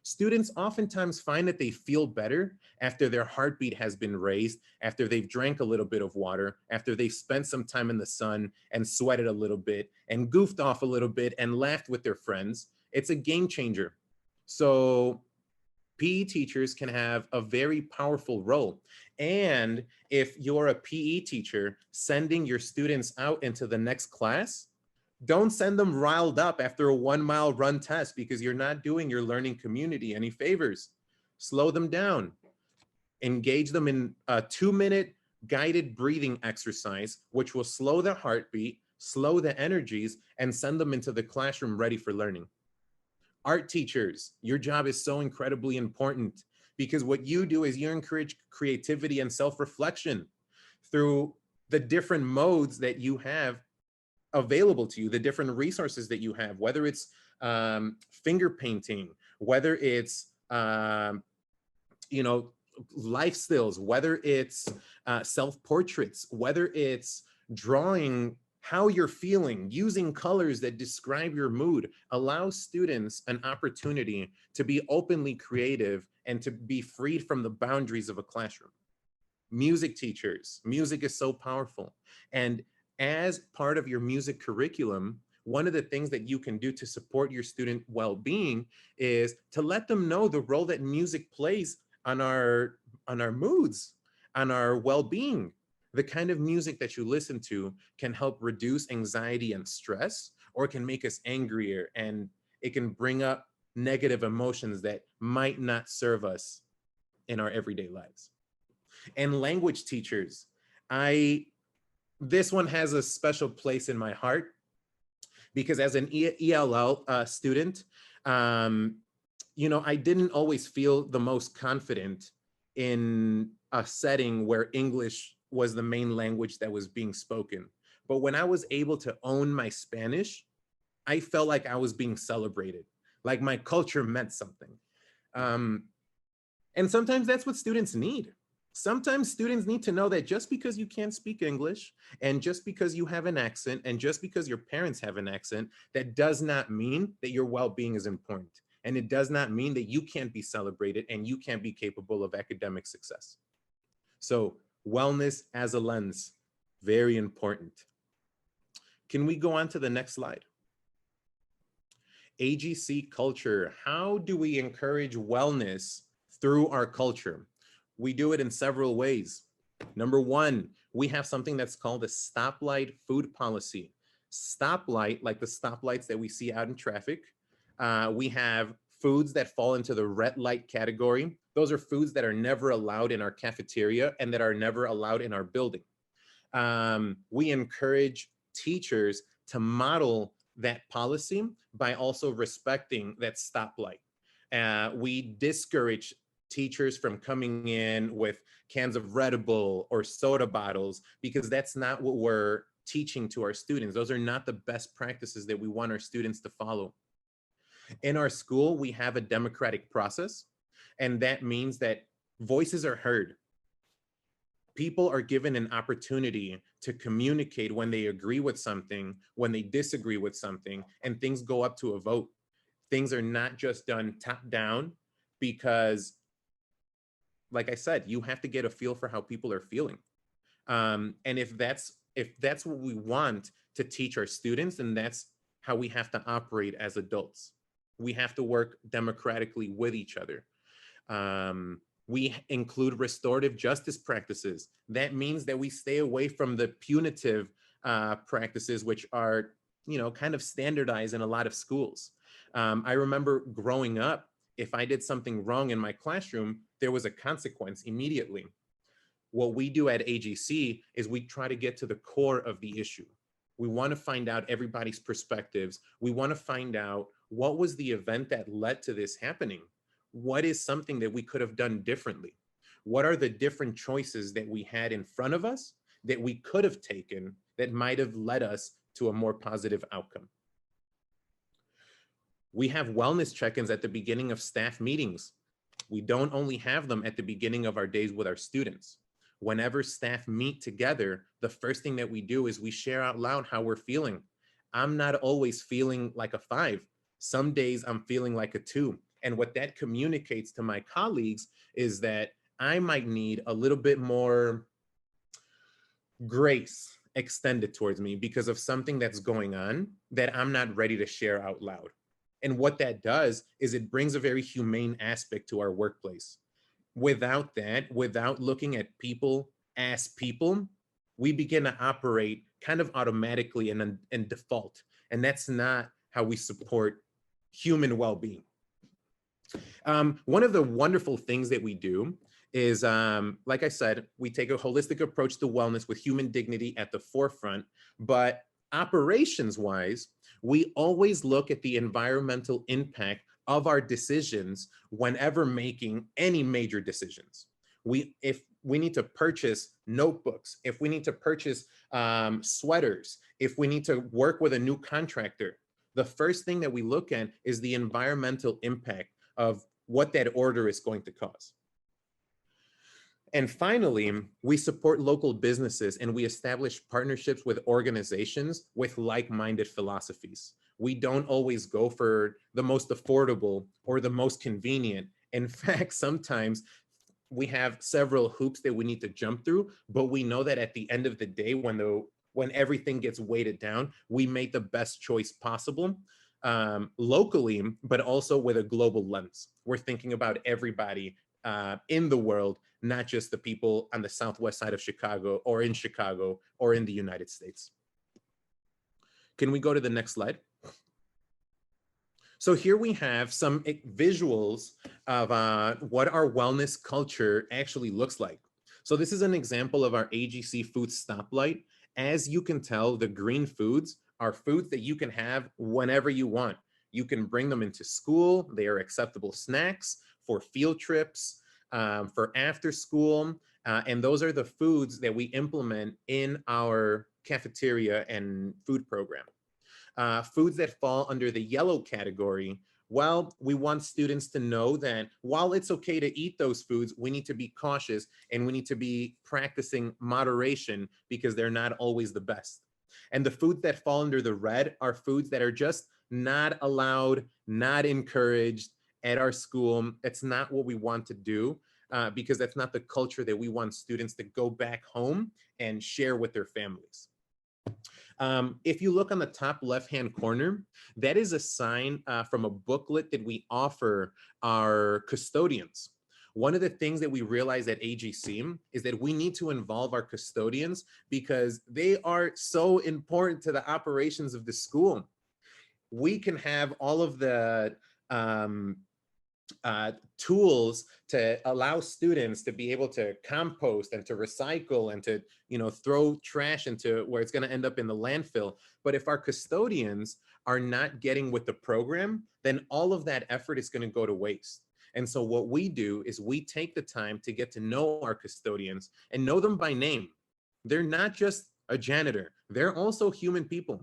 Students oftentimes find that they feel better after their heartbeat has been raised, after they've drank a little bit of water, after they've spent some time in the sun and sweated a little bit and goofed off a little bit and laughed with their friends. It's a game changer. So PE teachers can have a very powerful role. And if you're a PE teacher sending your students out into the next class, don't send them riled up after a 1 mile run test, because you're not doing your learning community any favors. Slow them down. Engage them in a 2-minute guided breathing exercise, which will slow their heartbeat, slow the energies, and send them into the classroom ready for learning. Art teachers, your job is so incredibly important, because what you do is you encourage creativity and self-reflection through the different modes that you have available to you, the different resources that you have, whether it's finger painting, whether it's life skills, whether it's self-portraits, whether it's drawing how you're feeling, using colors that describe your mood. Allow students an opportunity to be openly creative and to be freed from the boundaries of a classroom. Music teachers, music is so powerful. And as part of your music curriculum, one of the things that you can do to support your student well-being is to let them know the role that music plays on our moods, on our well-being. The kind of music that you listen to can help reduce anxiety and stress, or it can make us angrier, and it can bring up negative emotions that might not serve us in our everyday lives. And language teachers, this one has a special place in my heart, because as an ELL student, I didn't always feel the most confident in a setting where English was the main language that was being spoken. But when I was able to own my Spanish, I felt like I was being celebrated, like my culture meant something. And sometimes that's what students need. Sometimes students need to know that just because you can't speak English, and just because you have an accent, and just because your parents have an accent, that does not mean that your well-being is important. And it does not mean that you can't be celebrated and you can't be capable of academic success. So wellness as a lens, very important. Can we go on to the next slide? AGC culture. How do we encourage wellness through our culture? We do it in several ways. Number one, we have something that's called a stoplight food policy. Stoplight, like the stoplights that we see out in traffic. We have foods that fall into the red light category. Those are foods that are never allowed in our cafeteria and that are never allowed in our building. We encourage teachers to model that policy by also respecting that stoplight. We discourage teachers from coming in with cans of Red Bull or soda bottles, because that's not what we're teaching to our students. Those are not the best practices that we want our students to follow. In our school, we have a democratic process, and that means that voices are heard. People are given an opportunity to communicate when they agree with something, when they disagree with something, and things go up to a vote. Things are not just done top down, because like I said, you have to get a feel for how people are feeling. And if that's what we want to teach our students, then that's how we have to operate as adults. We have to work democratically with each other. We include restorative justice practices. That means that we stay away from the punitive practices, which are, kind of standardized in a lot of schools. I remember growing up, if I did something wrong in my classroom, there was a consequence immediately. What we do at AGC is we try to get to the core of the issue. We want to find out everybody's perspectives. We want to find out what was the event that led to this happening. What is something that we could have done differently? What are the different choices that we had in front of us that we could have taken that might have led us to a more positive outcome? We have wellness check-ins at the beginning of staff meetings. We don't only have them at the beginning of our days with our students. Whenever staff meet together, the first thing that we do is we share out loud how we're feeling. I'm not always feeling like a 5. Some days I'm feeling like a 2. And what that communicates to my colleagues is that I might need a little bit more grace extended towards me because of something that's going on that I'm not ready to share out loud. And what that does is it brings a very humane aspect to our workplace. Without that, without looking at people as people, we begin to operate kind of automatically and default. And that's not how we support human well-being. One of the wonderful things that we do is, like I said, we take a holistic approach to wellness with human dignity at the forefront, but operations-wise, we always look at the environmental impact of our decisions whenever making any major decisions. If we need to purchase notebooks, if we need to purchase sweaters, if we need to work with a new contractor, the first thing that we look at is the environmental impact of what that order is going to cause. And finally, we support local businesses and we establish partnerships with organizations with like-minded philosophies. We don't always go for the most affordable or the most convenient. In fact, sometimes we have several hoops that we need to jump through, but we know that at the end of the day, when everything gets weighted down, we make the best choice possible locally, but also with a global lens. We're thinking about everybody in the world, not just the people on the southwest side of Chicago or in the United States. Can we go to the next slide? So here we have some visuals of what our wellness culture actually looks like. So this is an example of our AGC food stoplight. As you can tell, the green foods are foods that you can have whenever you want. You can bring them into school. They are acceptable snacks for field trips, for after school. And those are the foods that we implement in our cafeteria and food program. Foods that fall under the yellow category, well, we want students to know that while it's okay to eat those foods, we need to be cautious and we need to be practicing moderation because they're not always the best. And the foods that fall under the red are foods that are just not allowed, not encouraged at our school. It's not what we want to do because that's not the culture that we want students to go back home and share with their families. If you look on the top left-hand corner, that is a sign from a booklet that we offer our custodians. One of the things that we realize at AGC is that we need to involve our custodians because they are so important to the operations of the school. We can have all of the tools to allow students to be able to compost and to recycle and to, throw trash into where it's going to end up in the landfill. But if our custodians are not getting with the program, then all of that effort is going to go to waste. And so what we do is we take the time to get to know our custodians and know them by name. They're not just a janitor. They're also human people.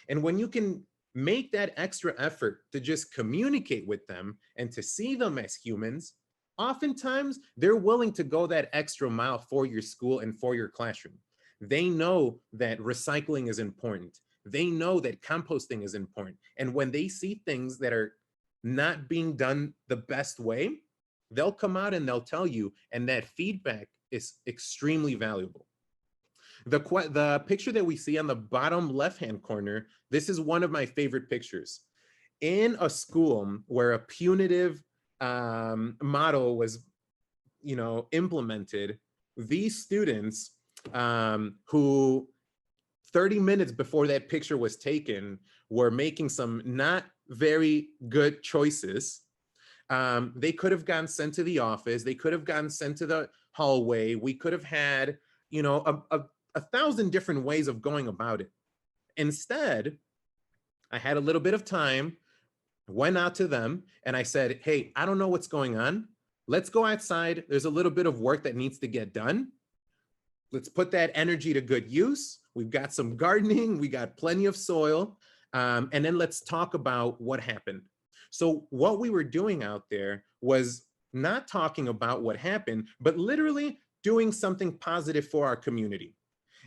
And when you can make that extra effort to just communicate with them and to see them as humans, oftentimes they're willing to go that extra mile for your school and for your classroom. They know that recycling is important. They know that composting is important. And when they see things that are not being done the best way, they'll come out and they'll tell you, and that feedback is extremely valuable. The picture that we see on the bottom left-hand corner, this is one of my favorite pictures. In a school where a punitive model was, implemented, these students who 30 minutes before that picture was taken were making some not very good choices. They could have gotten sent to the office. They could have gotten sent to the hallway. We could have had, a thousand different ways of going about it. Instead, I had a little bit of time, went out to them, and I said, hey, I don't know what's going on. Let's go outside. There's a little bit of work that needs to get done. Let's put that energy to good use. We've got some gardening. We got plenty of soil. And then let's talk about what happened. So what we were doing out there was not talking about what happened, but literally doing something positive for our community.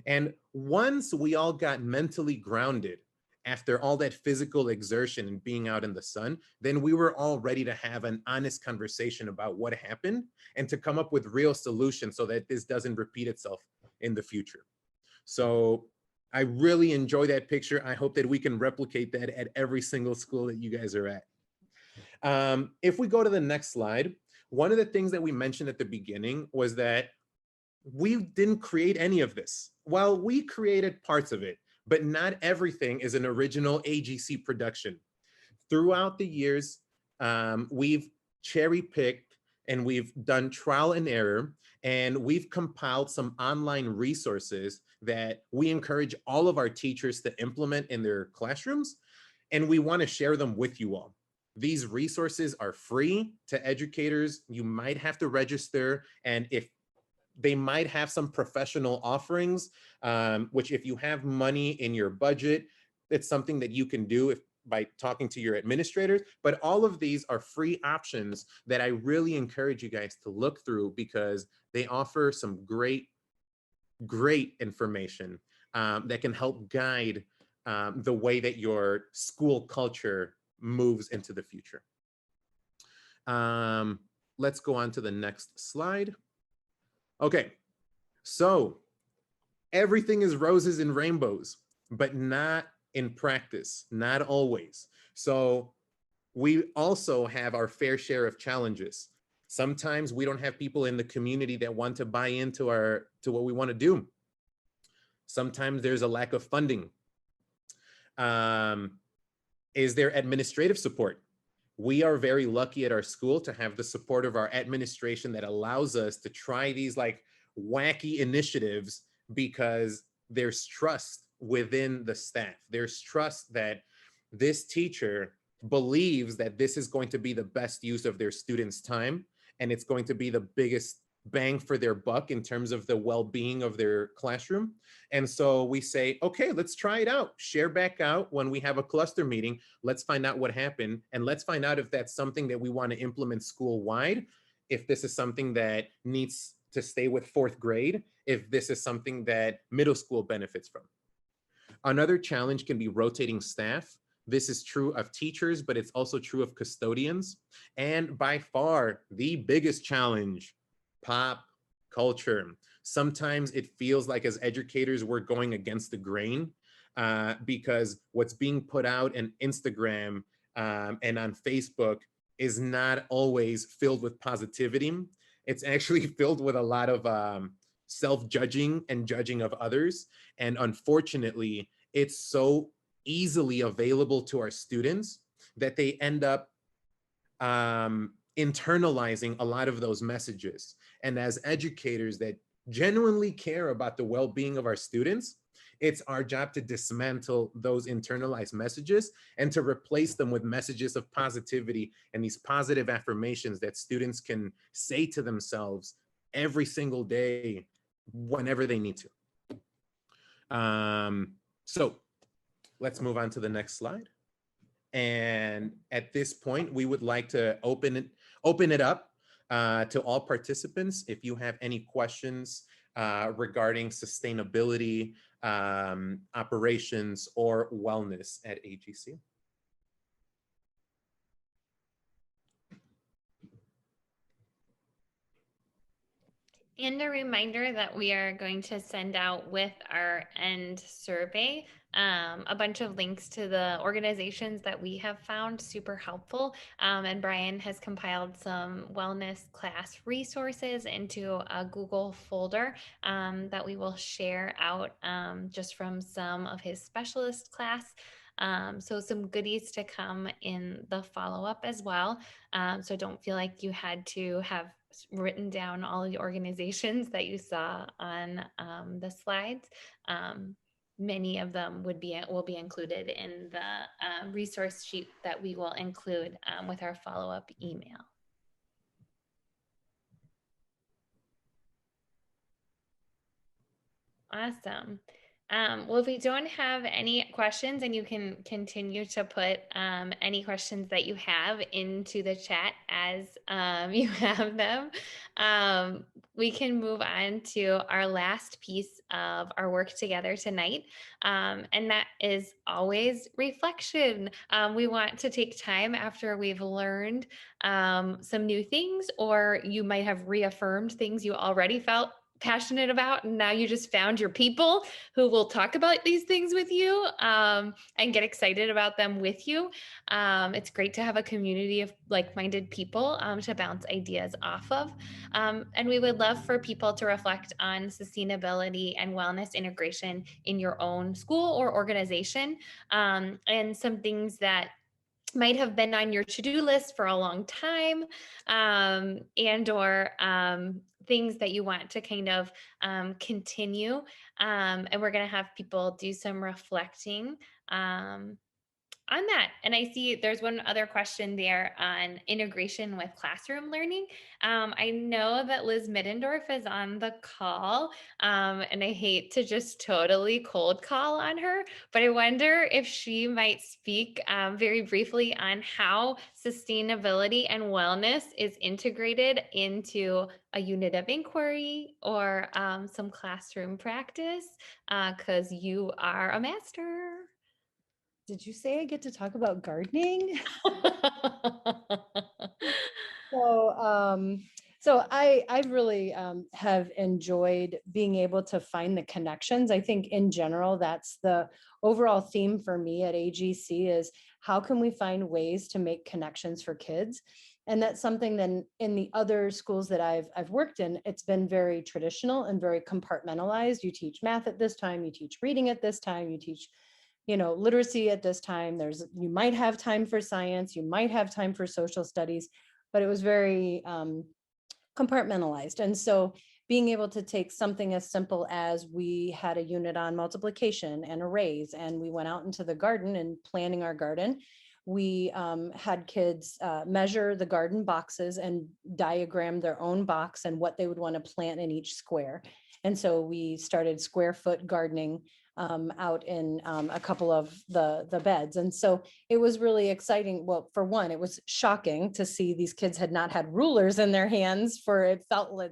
And once we all got mentally grounded after all that physical exertion and being out in the sun, then we were all ready to have an honest conversation about what happened and to come up with real solutions so that this doesn't repeat itself in the future. So I really enjoy that picture. I hope that we can replicate that at every single school that you guys are at. If we go to the next slide, one of the things that we mentioned at the beginning was that we didn't create any of this. Well, we created parts of it, but not everything is an original AGC production. Throughout the years, we've cherry picked and we've done trial and error, and we've compiled some online resources that we encourage all of our teachers to implement in their classrooms, and we want to share them with you all. These resources are free to educators. You might have to register, and if they might have some professional offerings, which if you have money in your budget, it's something that you can do by talking to your administrators. But all of these are free options that I really encourage you guys to look through because they offer some great information that can help guide the way that your school culture moves into the future. Let's go on to the next slide. Okay, so everything is roses and rainbows, but not in practice, not always. So we also have our fair share of challenges. Sometimes we don't have people in the community that want to buy into what we want to do. Sometimes there's a lack of funding. Is there administrative support? We are very lucky at our school to have the support of our administration that allows us to try these like wacky initiatives because there's trust within the staff. There's trust that this teacher believes that this is going to be the best use of their students' time, and it's going to be the biggest bang for their buck in terms of the well-being of their classroom. And so we say, okay, let's try it out. Share back out when we have a cluster meeting. Let's find out what happened. And let's find out if that's something that we want to implement school-wide, if this is something that needs to stay with fourth grade, if this is something that middle school benefits from. Another challenge can be rotating staff. This is true of teachers, but it's also true of custodians. And by far, the biggest challenge, pop culture. Sometimes it feels like as educators, we're going against the grain because what's being put out on Instagram and on Facebook is not always filled with positivity. It's actually filled with a lot of self-judging and judging of others. And unfortunately, it's so easily available to our students that they end up internalizing a lot of those messages. And as educators that genuinely care about the well-being of our students, it's our job to dismantle those internalized messages and to replace them with messages of positivity and these positive affirmations that students can say to themselves every single day whenever they need to. So let's move on to the next slide. And at this point, we would like to open it up to all participants. If you have any questions regarding sustainability, operations, or wellness at AGC. And a reminder that we are going to send out with our end survey a bunch of links to the organizations that we have found super helpful. And Brian has compiled some wellness class resources into a Google folder that we will share out just from some of his specialist class. So some goodies to come in the follow-up as well. So don't feel like you had to have written down all of the organizations that you saw on the slides. Many of them will be included in the resource sheet that we will include with our follow-up email. Awesome. Well, if we don't have any questions, and you can continue to put any questions that you have into the chat as you have them, we can move on to our last piece of our work together tonight. And that is always reflection. We want to take time after we've learned some new things, or you might have reaffirmed things you already felt passionate about, and now you just found your people who will talk about these things with you and get excited about them with you. It's great to have a community of like-minded people to bounce ideas off of. And we would love for people to reflect on sustainability and wellness integration in your own school or organization, and some things that might have been on your to-do list for a long time, and or things that you want to kind of continue. And we're going to have people do some reflecting on that. And I see there's one other question there on integration with classroom learning. I know that Liz Middendorf is on the call, and I hate to just totally cold call on her, but I wonder if she might speak very briefly on how sustainability and wellness is integrated into a unit of inquiry or some classroom practice, because you are a master. Did you say I get to talk about gardening? So I really have enjoyed being able to find the connections. I think in general, that's the overall theme for me at AGC is how can we find ways to make connections for kids? And that's something then in the other schools that I've worked in, it's been very traditional and very compartmentalized. You teach math at this time, you teach reading at this time, you teach literacy at this time. You might have time for science, you might have time for social studies, but it was very compartmentalized. And so being able to take something as simple as we had a unit on multiplication and arrays, and we went out into the garden and planting our garden. We had kids measure the garden boxes and diagram their own box and what they would want to plant in each square. And so we started square foot gardening out in a couple of the beds. And so it was really exciting. Well, for one, it was shocking to see these kids had not had rulers in their hands for it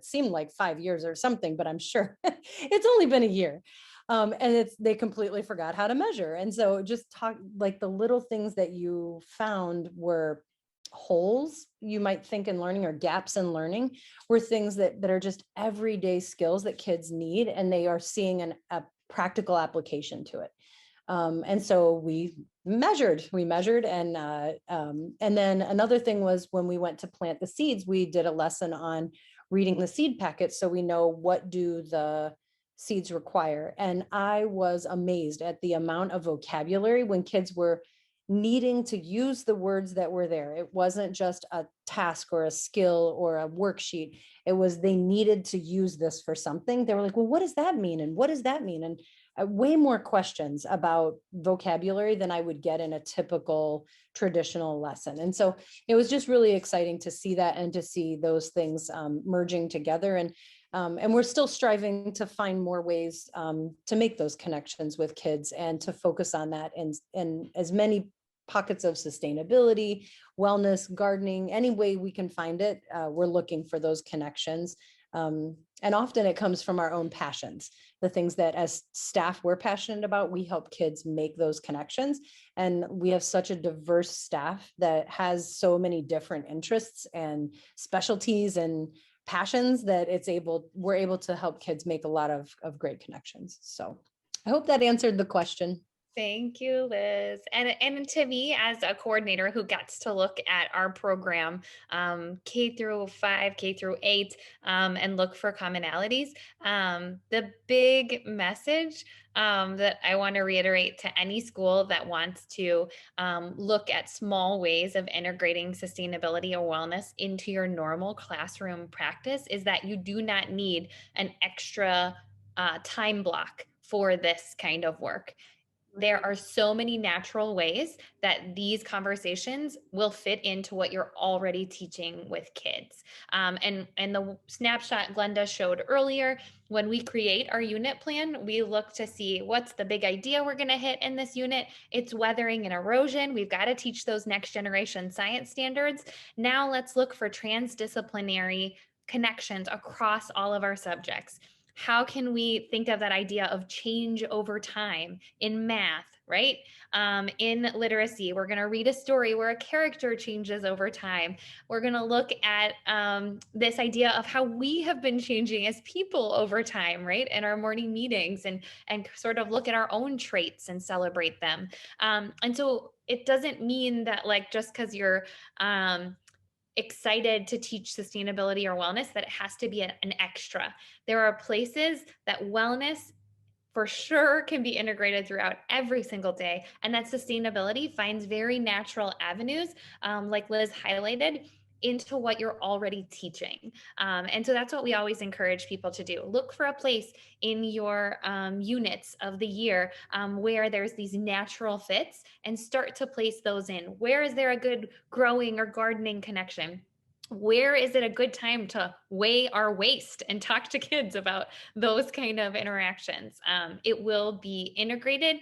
seemed like 5 years or something, but I'm sure it's only been a year. And they completely forgot how to measure. And so just talk like the little things that you found were holes you might think in learning or gaps in learning were things that are just everyday skills that kids need, and they are seeing a practical application to it. And so we measured and then another thing was when we went to plant the seeds, we did a lesson on reading the seed packet so we know what do the seeds require. And I was amazed at the amount of vocabulary when kids were needing to use the words that were there. It wasn't just a task or a skill or a worksheet. It was they needed to use this for something. They were like, well, what does that mean? And what does that mean? And way more questions about vocabulary than I would get in a typical traditional lesson. And so it was just really exciting to see that and to see those things merging together. And we're still striving to find more ways to make those connections with kids and to focus on that in as many pockets of sustainability, wellness, gardening, any way we can find it. We're looking for those connections. And often it comes from our own passions, the things that as staff we're passionate about, we help kids make those connections. And we have such a diverse staff that has so many different interests and specialties and passions that we're able to help kids make a lot of great connections. So I hope that answered the question. Thank you, Liz. And to me, as a coordinator who gets to look at our program, K through 5, K through 8, and look for commonalities, the big message that I want to reiterate to any school that wants to look at small ways of integrating sustainability or wellness into your normal classroom practice is that you do not need an extra time block for this kind of work. there are so many natural ways that these conversations will fit into what you're already teaching with kids. And the snapshot Glenda showed earlier, when we create our unit plan, we look to see what's the big idea we're going to hit in this unit. It's weathering and erosion. We've got to teach those next generation science standards. Now let's look for transdisciplinary connections across all of our subjects. How can we think of that idea of change over time in math, right? In literacy, we're going to read a story where a character changes over time. We're going to look at this idea of how we have been changing as people over time, right? In our morning meetings, and sort of look at our own traits and celebrate them. And so it doesn't mean that, like, just because you're excited to teach sustainability or wellness, that it has to be an extra. There are places that wellness for sure can be integrated throughout every single day, and that sustainability finds very natural avenues, like Liz highlighted, into what you're already teaching. And so that's what we always encourage people to do. Look for a place in your units of the year where there's these natural fits, and start to place those in. Where is there a good growing or gardening connection? Where is it a good time to weigh our waste and talk to kids about those kind of interactions? It will be integrated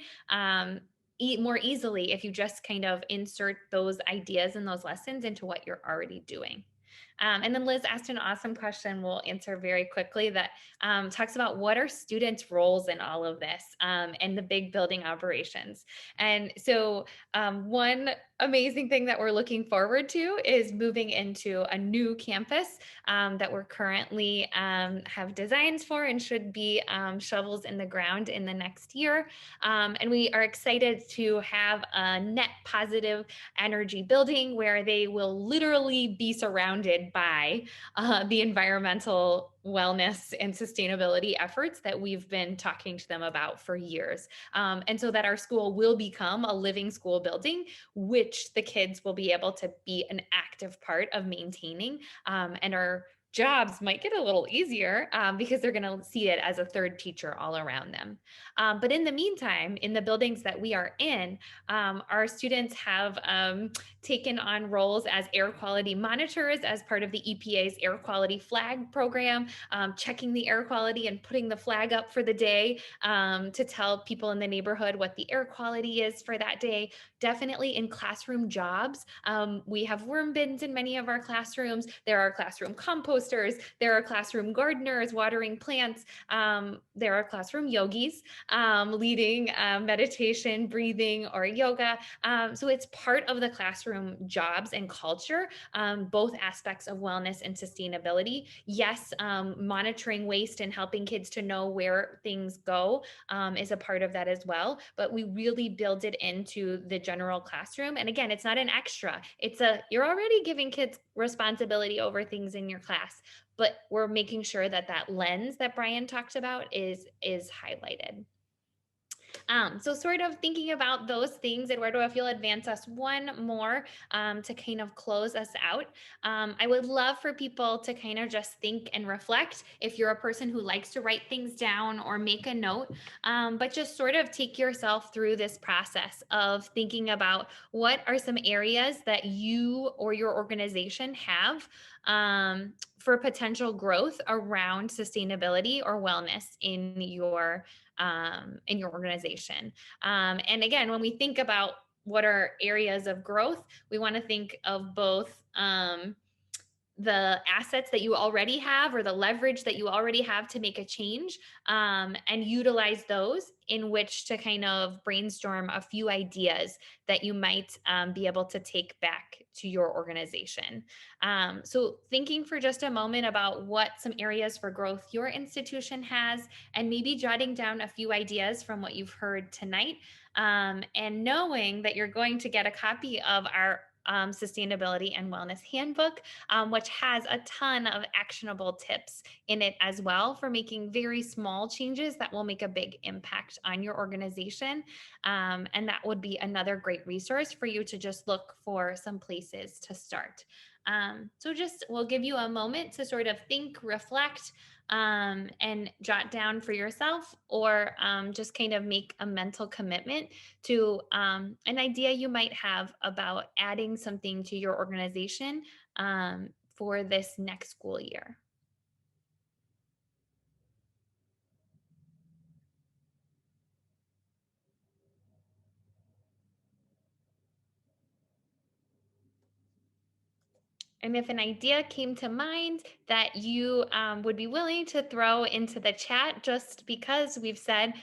more easily if you just kind of insert those ideas and those lessons into what you're already doing. And then Liz asked an awesome question we'll answer very quickly, that talks about what are students' roles in all of this and the big building operations. And so one amazing thing that we're looking forward to is moving into a new campus that we're currently have designs for, and should be shovels in the ground in the next year. And we are excited to have a net positive energy building where they will literally be surrounded by the environmental wellness and sustainability efforts that we've been talking to them about for years. And so that our school will become a living school building, which the kids will be able to be an active part of maintaining, and our jobs might get a little easier because they're going to see it as a third teacher all around them. But in the meantime, in the buildings that we are in, our students have taken on roles as air quality monitors as part of the EPA's air quality flag program, checking the air quality and putting the flag up for the day to tell people in the neighborhood what the air quality is for that day. Definitely in classroom jobs. We have worm bins in many of our classrooms. There are classroom composters. There are classroom gardeners watering plants. There are classroom yogis leading meditation, breathing, or yoga. So it's part of the classroom jobs and culture, both aspects of wellness and sustainability. Yes, monitoring waste and helping kids to know where things go is a part of that as well, but we really build it into the general classroom. And again, it's not an extra, you're already giving kids responsibility over things in your class, but we're making sure that that lens that Brian talked about is highlighted. So sort of thinking about those things, Eduardo, if you'll advance us one more to kind of close us out. I would love for people to kind of just think and reflect, if you're a person who likes to write things down or make a note, but just sort of take yourself through this process of thinking about what are some areas that you or your organization have for potential growth around sustainability or wellness in your organization. And again, when we think about what are areas of growth, we want to think of both the assets that you already have, or the leverage that you already have to make a change, and utilize those in which to kind of brainstorm a few ideas that you might be able to take back to your organization. So thinking for just a moment about what some areas for growth your institution has, and maybe jotting down a few ideas from what you've heard tonight, and knowing that you're going to get a copy of our Sustainability and Wellness Handbook, which has a ton of actionable tips in it as well for making very small changes that will make a big impact on your organization. And that would be another great resource for you to just look for some places to start. So just, we'll give you a moment to sort of think, reflect, and jot down for yourself, or just kind of make a mental commitment to an idea you might have about adding something to your organization for this next school year. And if an idea came to mind that you would be willing to throw into the chat, just because we've said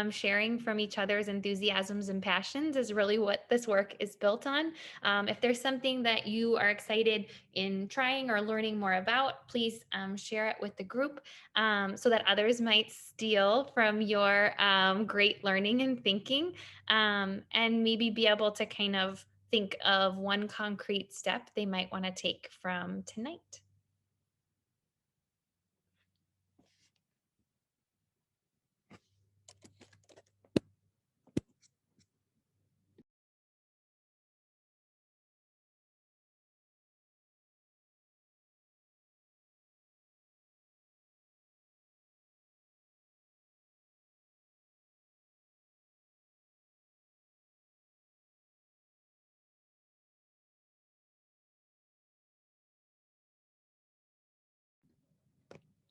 sharing from each other's enthusiasms and passions is really what this work is built on. If there's something that you are excited in trying or learning more about, please share it with the group so that others might steal from your great learning and thinking, and maybe be able to kind of think of one concrete step they might want to take from tonight.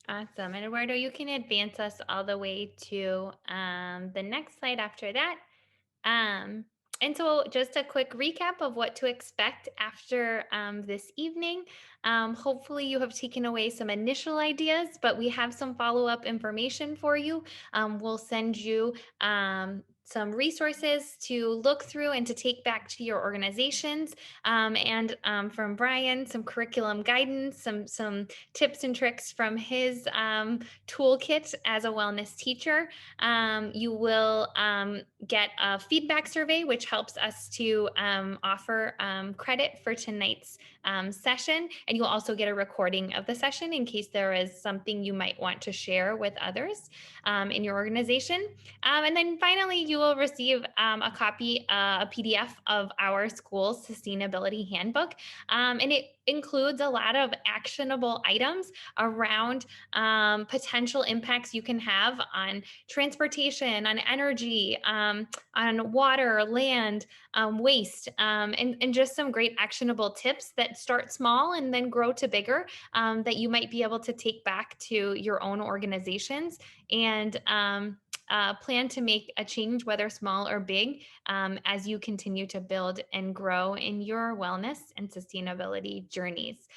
Awesome. And Eduardo, you can advance us all the way to the next slide after that. And so just a quick recap of what to expect after this evening. Hopefully you have taken away some initial ideas, but we have some follow-up information for you. We'll send you some resources to look through and to take back to your organizations. And from Brian, some curriculum guidance, some tips and tricks from his toolkit as a wellness teacher. You will get a feedback survey, which helps us to offer credit for tonight's session. And you'll also get a recording of the session in case there is something you might want to share with others in your organization. And then finally, you will receive a copy, a PDF of our school sustainability handbook. And it includes a lot of actionable items around potential impacts you can have on transportation, on energy, on water, land, waste, and just some great actionable tips that start small and then grow to bigger that you might be able to take back to your own organizations and plan to make a change, whether small or big, as you continue to build and grow in your wellness and sustainability journeys.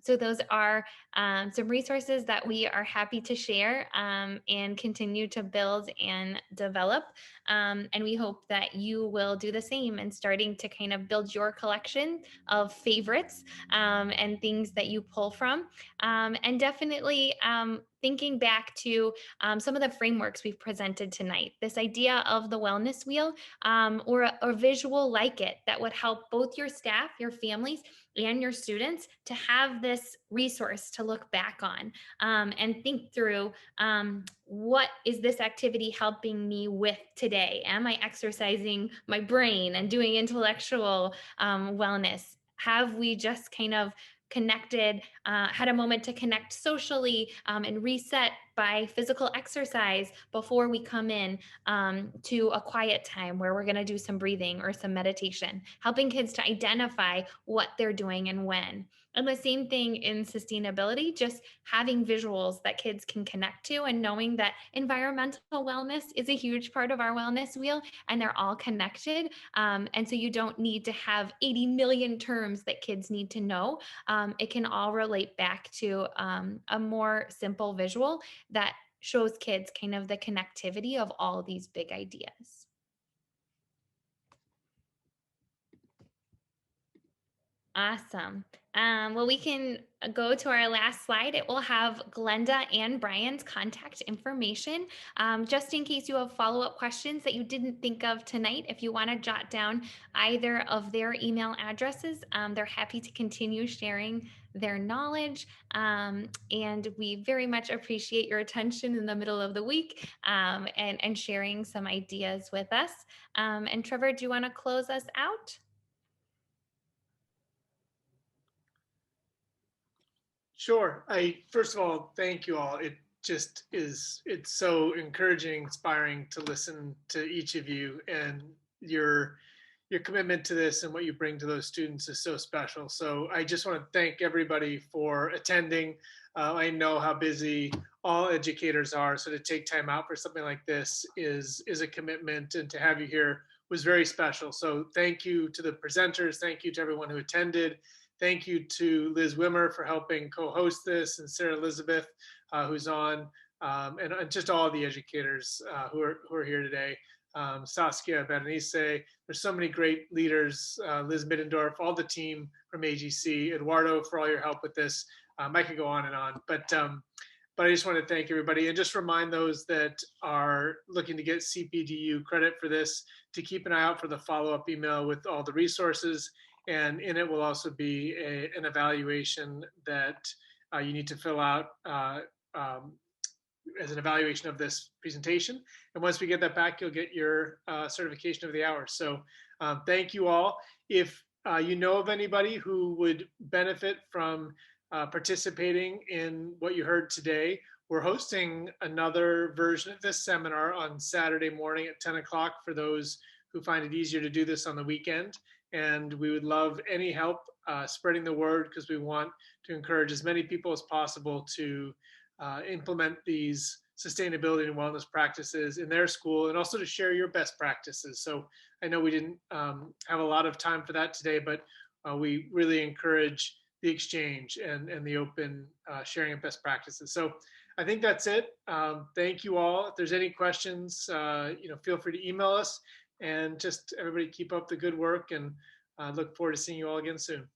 So those are some resources that we are happy to share and continue to build and develop. And we hope that you will do the same and starting to kind of build your collection of favorites and things that you pull from. And definitely thinking back to some of the frameworks we've presented tonight, this idea of the wellness wheel or a visual like it that would help both your staff, your families, and your students to have this resource to look back on and think through what is this activity helping me with today? Am I exercising my brain and doing intellectual wellness? Have we just kind of connected, had a moment to connect socially and reset by physical exercise before we come in to a quiet time where we're going to do some breathing or some meditation, helping kids to identify what they're doing and when. And the same thing in sustainability, just having visuals that kids can connect to and knowing that environmental wellness is a huge part of our wellness wheel and they're all connected. And so you don't need to have 80 million terms that kids need to know. It can all relate back to a more simple visual that shows kids kind of the connectivity of all these big ideas. Awesome. Well, we can go to our last slide. It will have Glenda and Brian's contact information. Just in case you have follow-up questions that you didn't think of tonight, if you want to jot down either of their email addresses, they're happy to continue sharing their knowledge. And we very much appreciate your attention in the middle of the week and sharing some ideas with us. And Trevor, do you want to close us out? Sure. First of all, thank you all. It just is, it's so encouraging, inspiring to listen to each of you, and your commitment to this and what you bring to those students is so special. So I just want to thank everybody for attending. I know how busy all educators are, so to take time out for something like this is a commitment, and to have you here was very special. So thank you to the presenters. Thank you to everyone who attended. Thank you to Liz Wimmer for helping co-host this, and Sarah Elizabeth, who's on, and just all the educators who are here today. Saskia, Berenice, there's so many great leaders, Liz Middendorf, all the team from AGC, Eduardo for all your help with this. I could go on and on, but I just want to thank everybody and just remind those that are looking to get CPDU credit for this to keep an eye out for the follow-up email with all the resources. And in it will also be an evaluation that you need to fill out as an evaluation of this presentation. And once we get that back, you'll get your certification of the hour. So thank you all. If you know of anybody who would benefit from participating in what you heard today, we're hosting another version of this seminar on Saturday morning at 10 o'clock for those who find it easier to do this on the weekend. And we would love any help spreading the word, because we want to encourage as many people as possible to implement these sustainability and wellness practices in their school, and also to share your best practices. So I know we didn't have a lot of time for that today, but we really encourage the exchange and the open sharing of best practices. So I think that's it. Thank you all. If there's any questions, feel free to email us, and just everybody keep up the good work, and look forward to seeing you all again soon.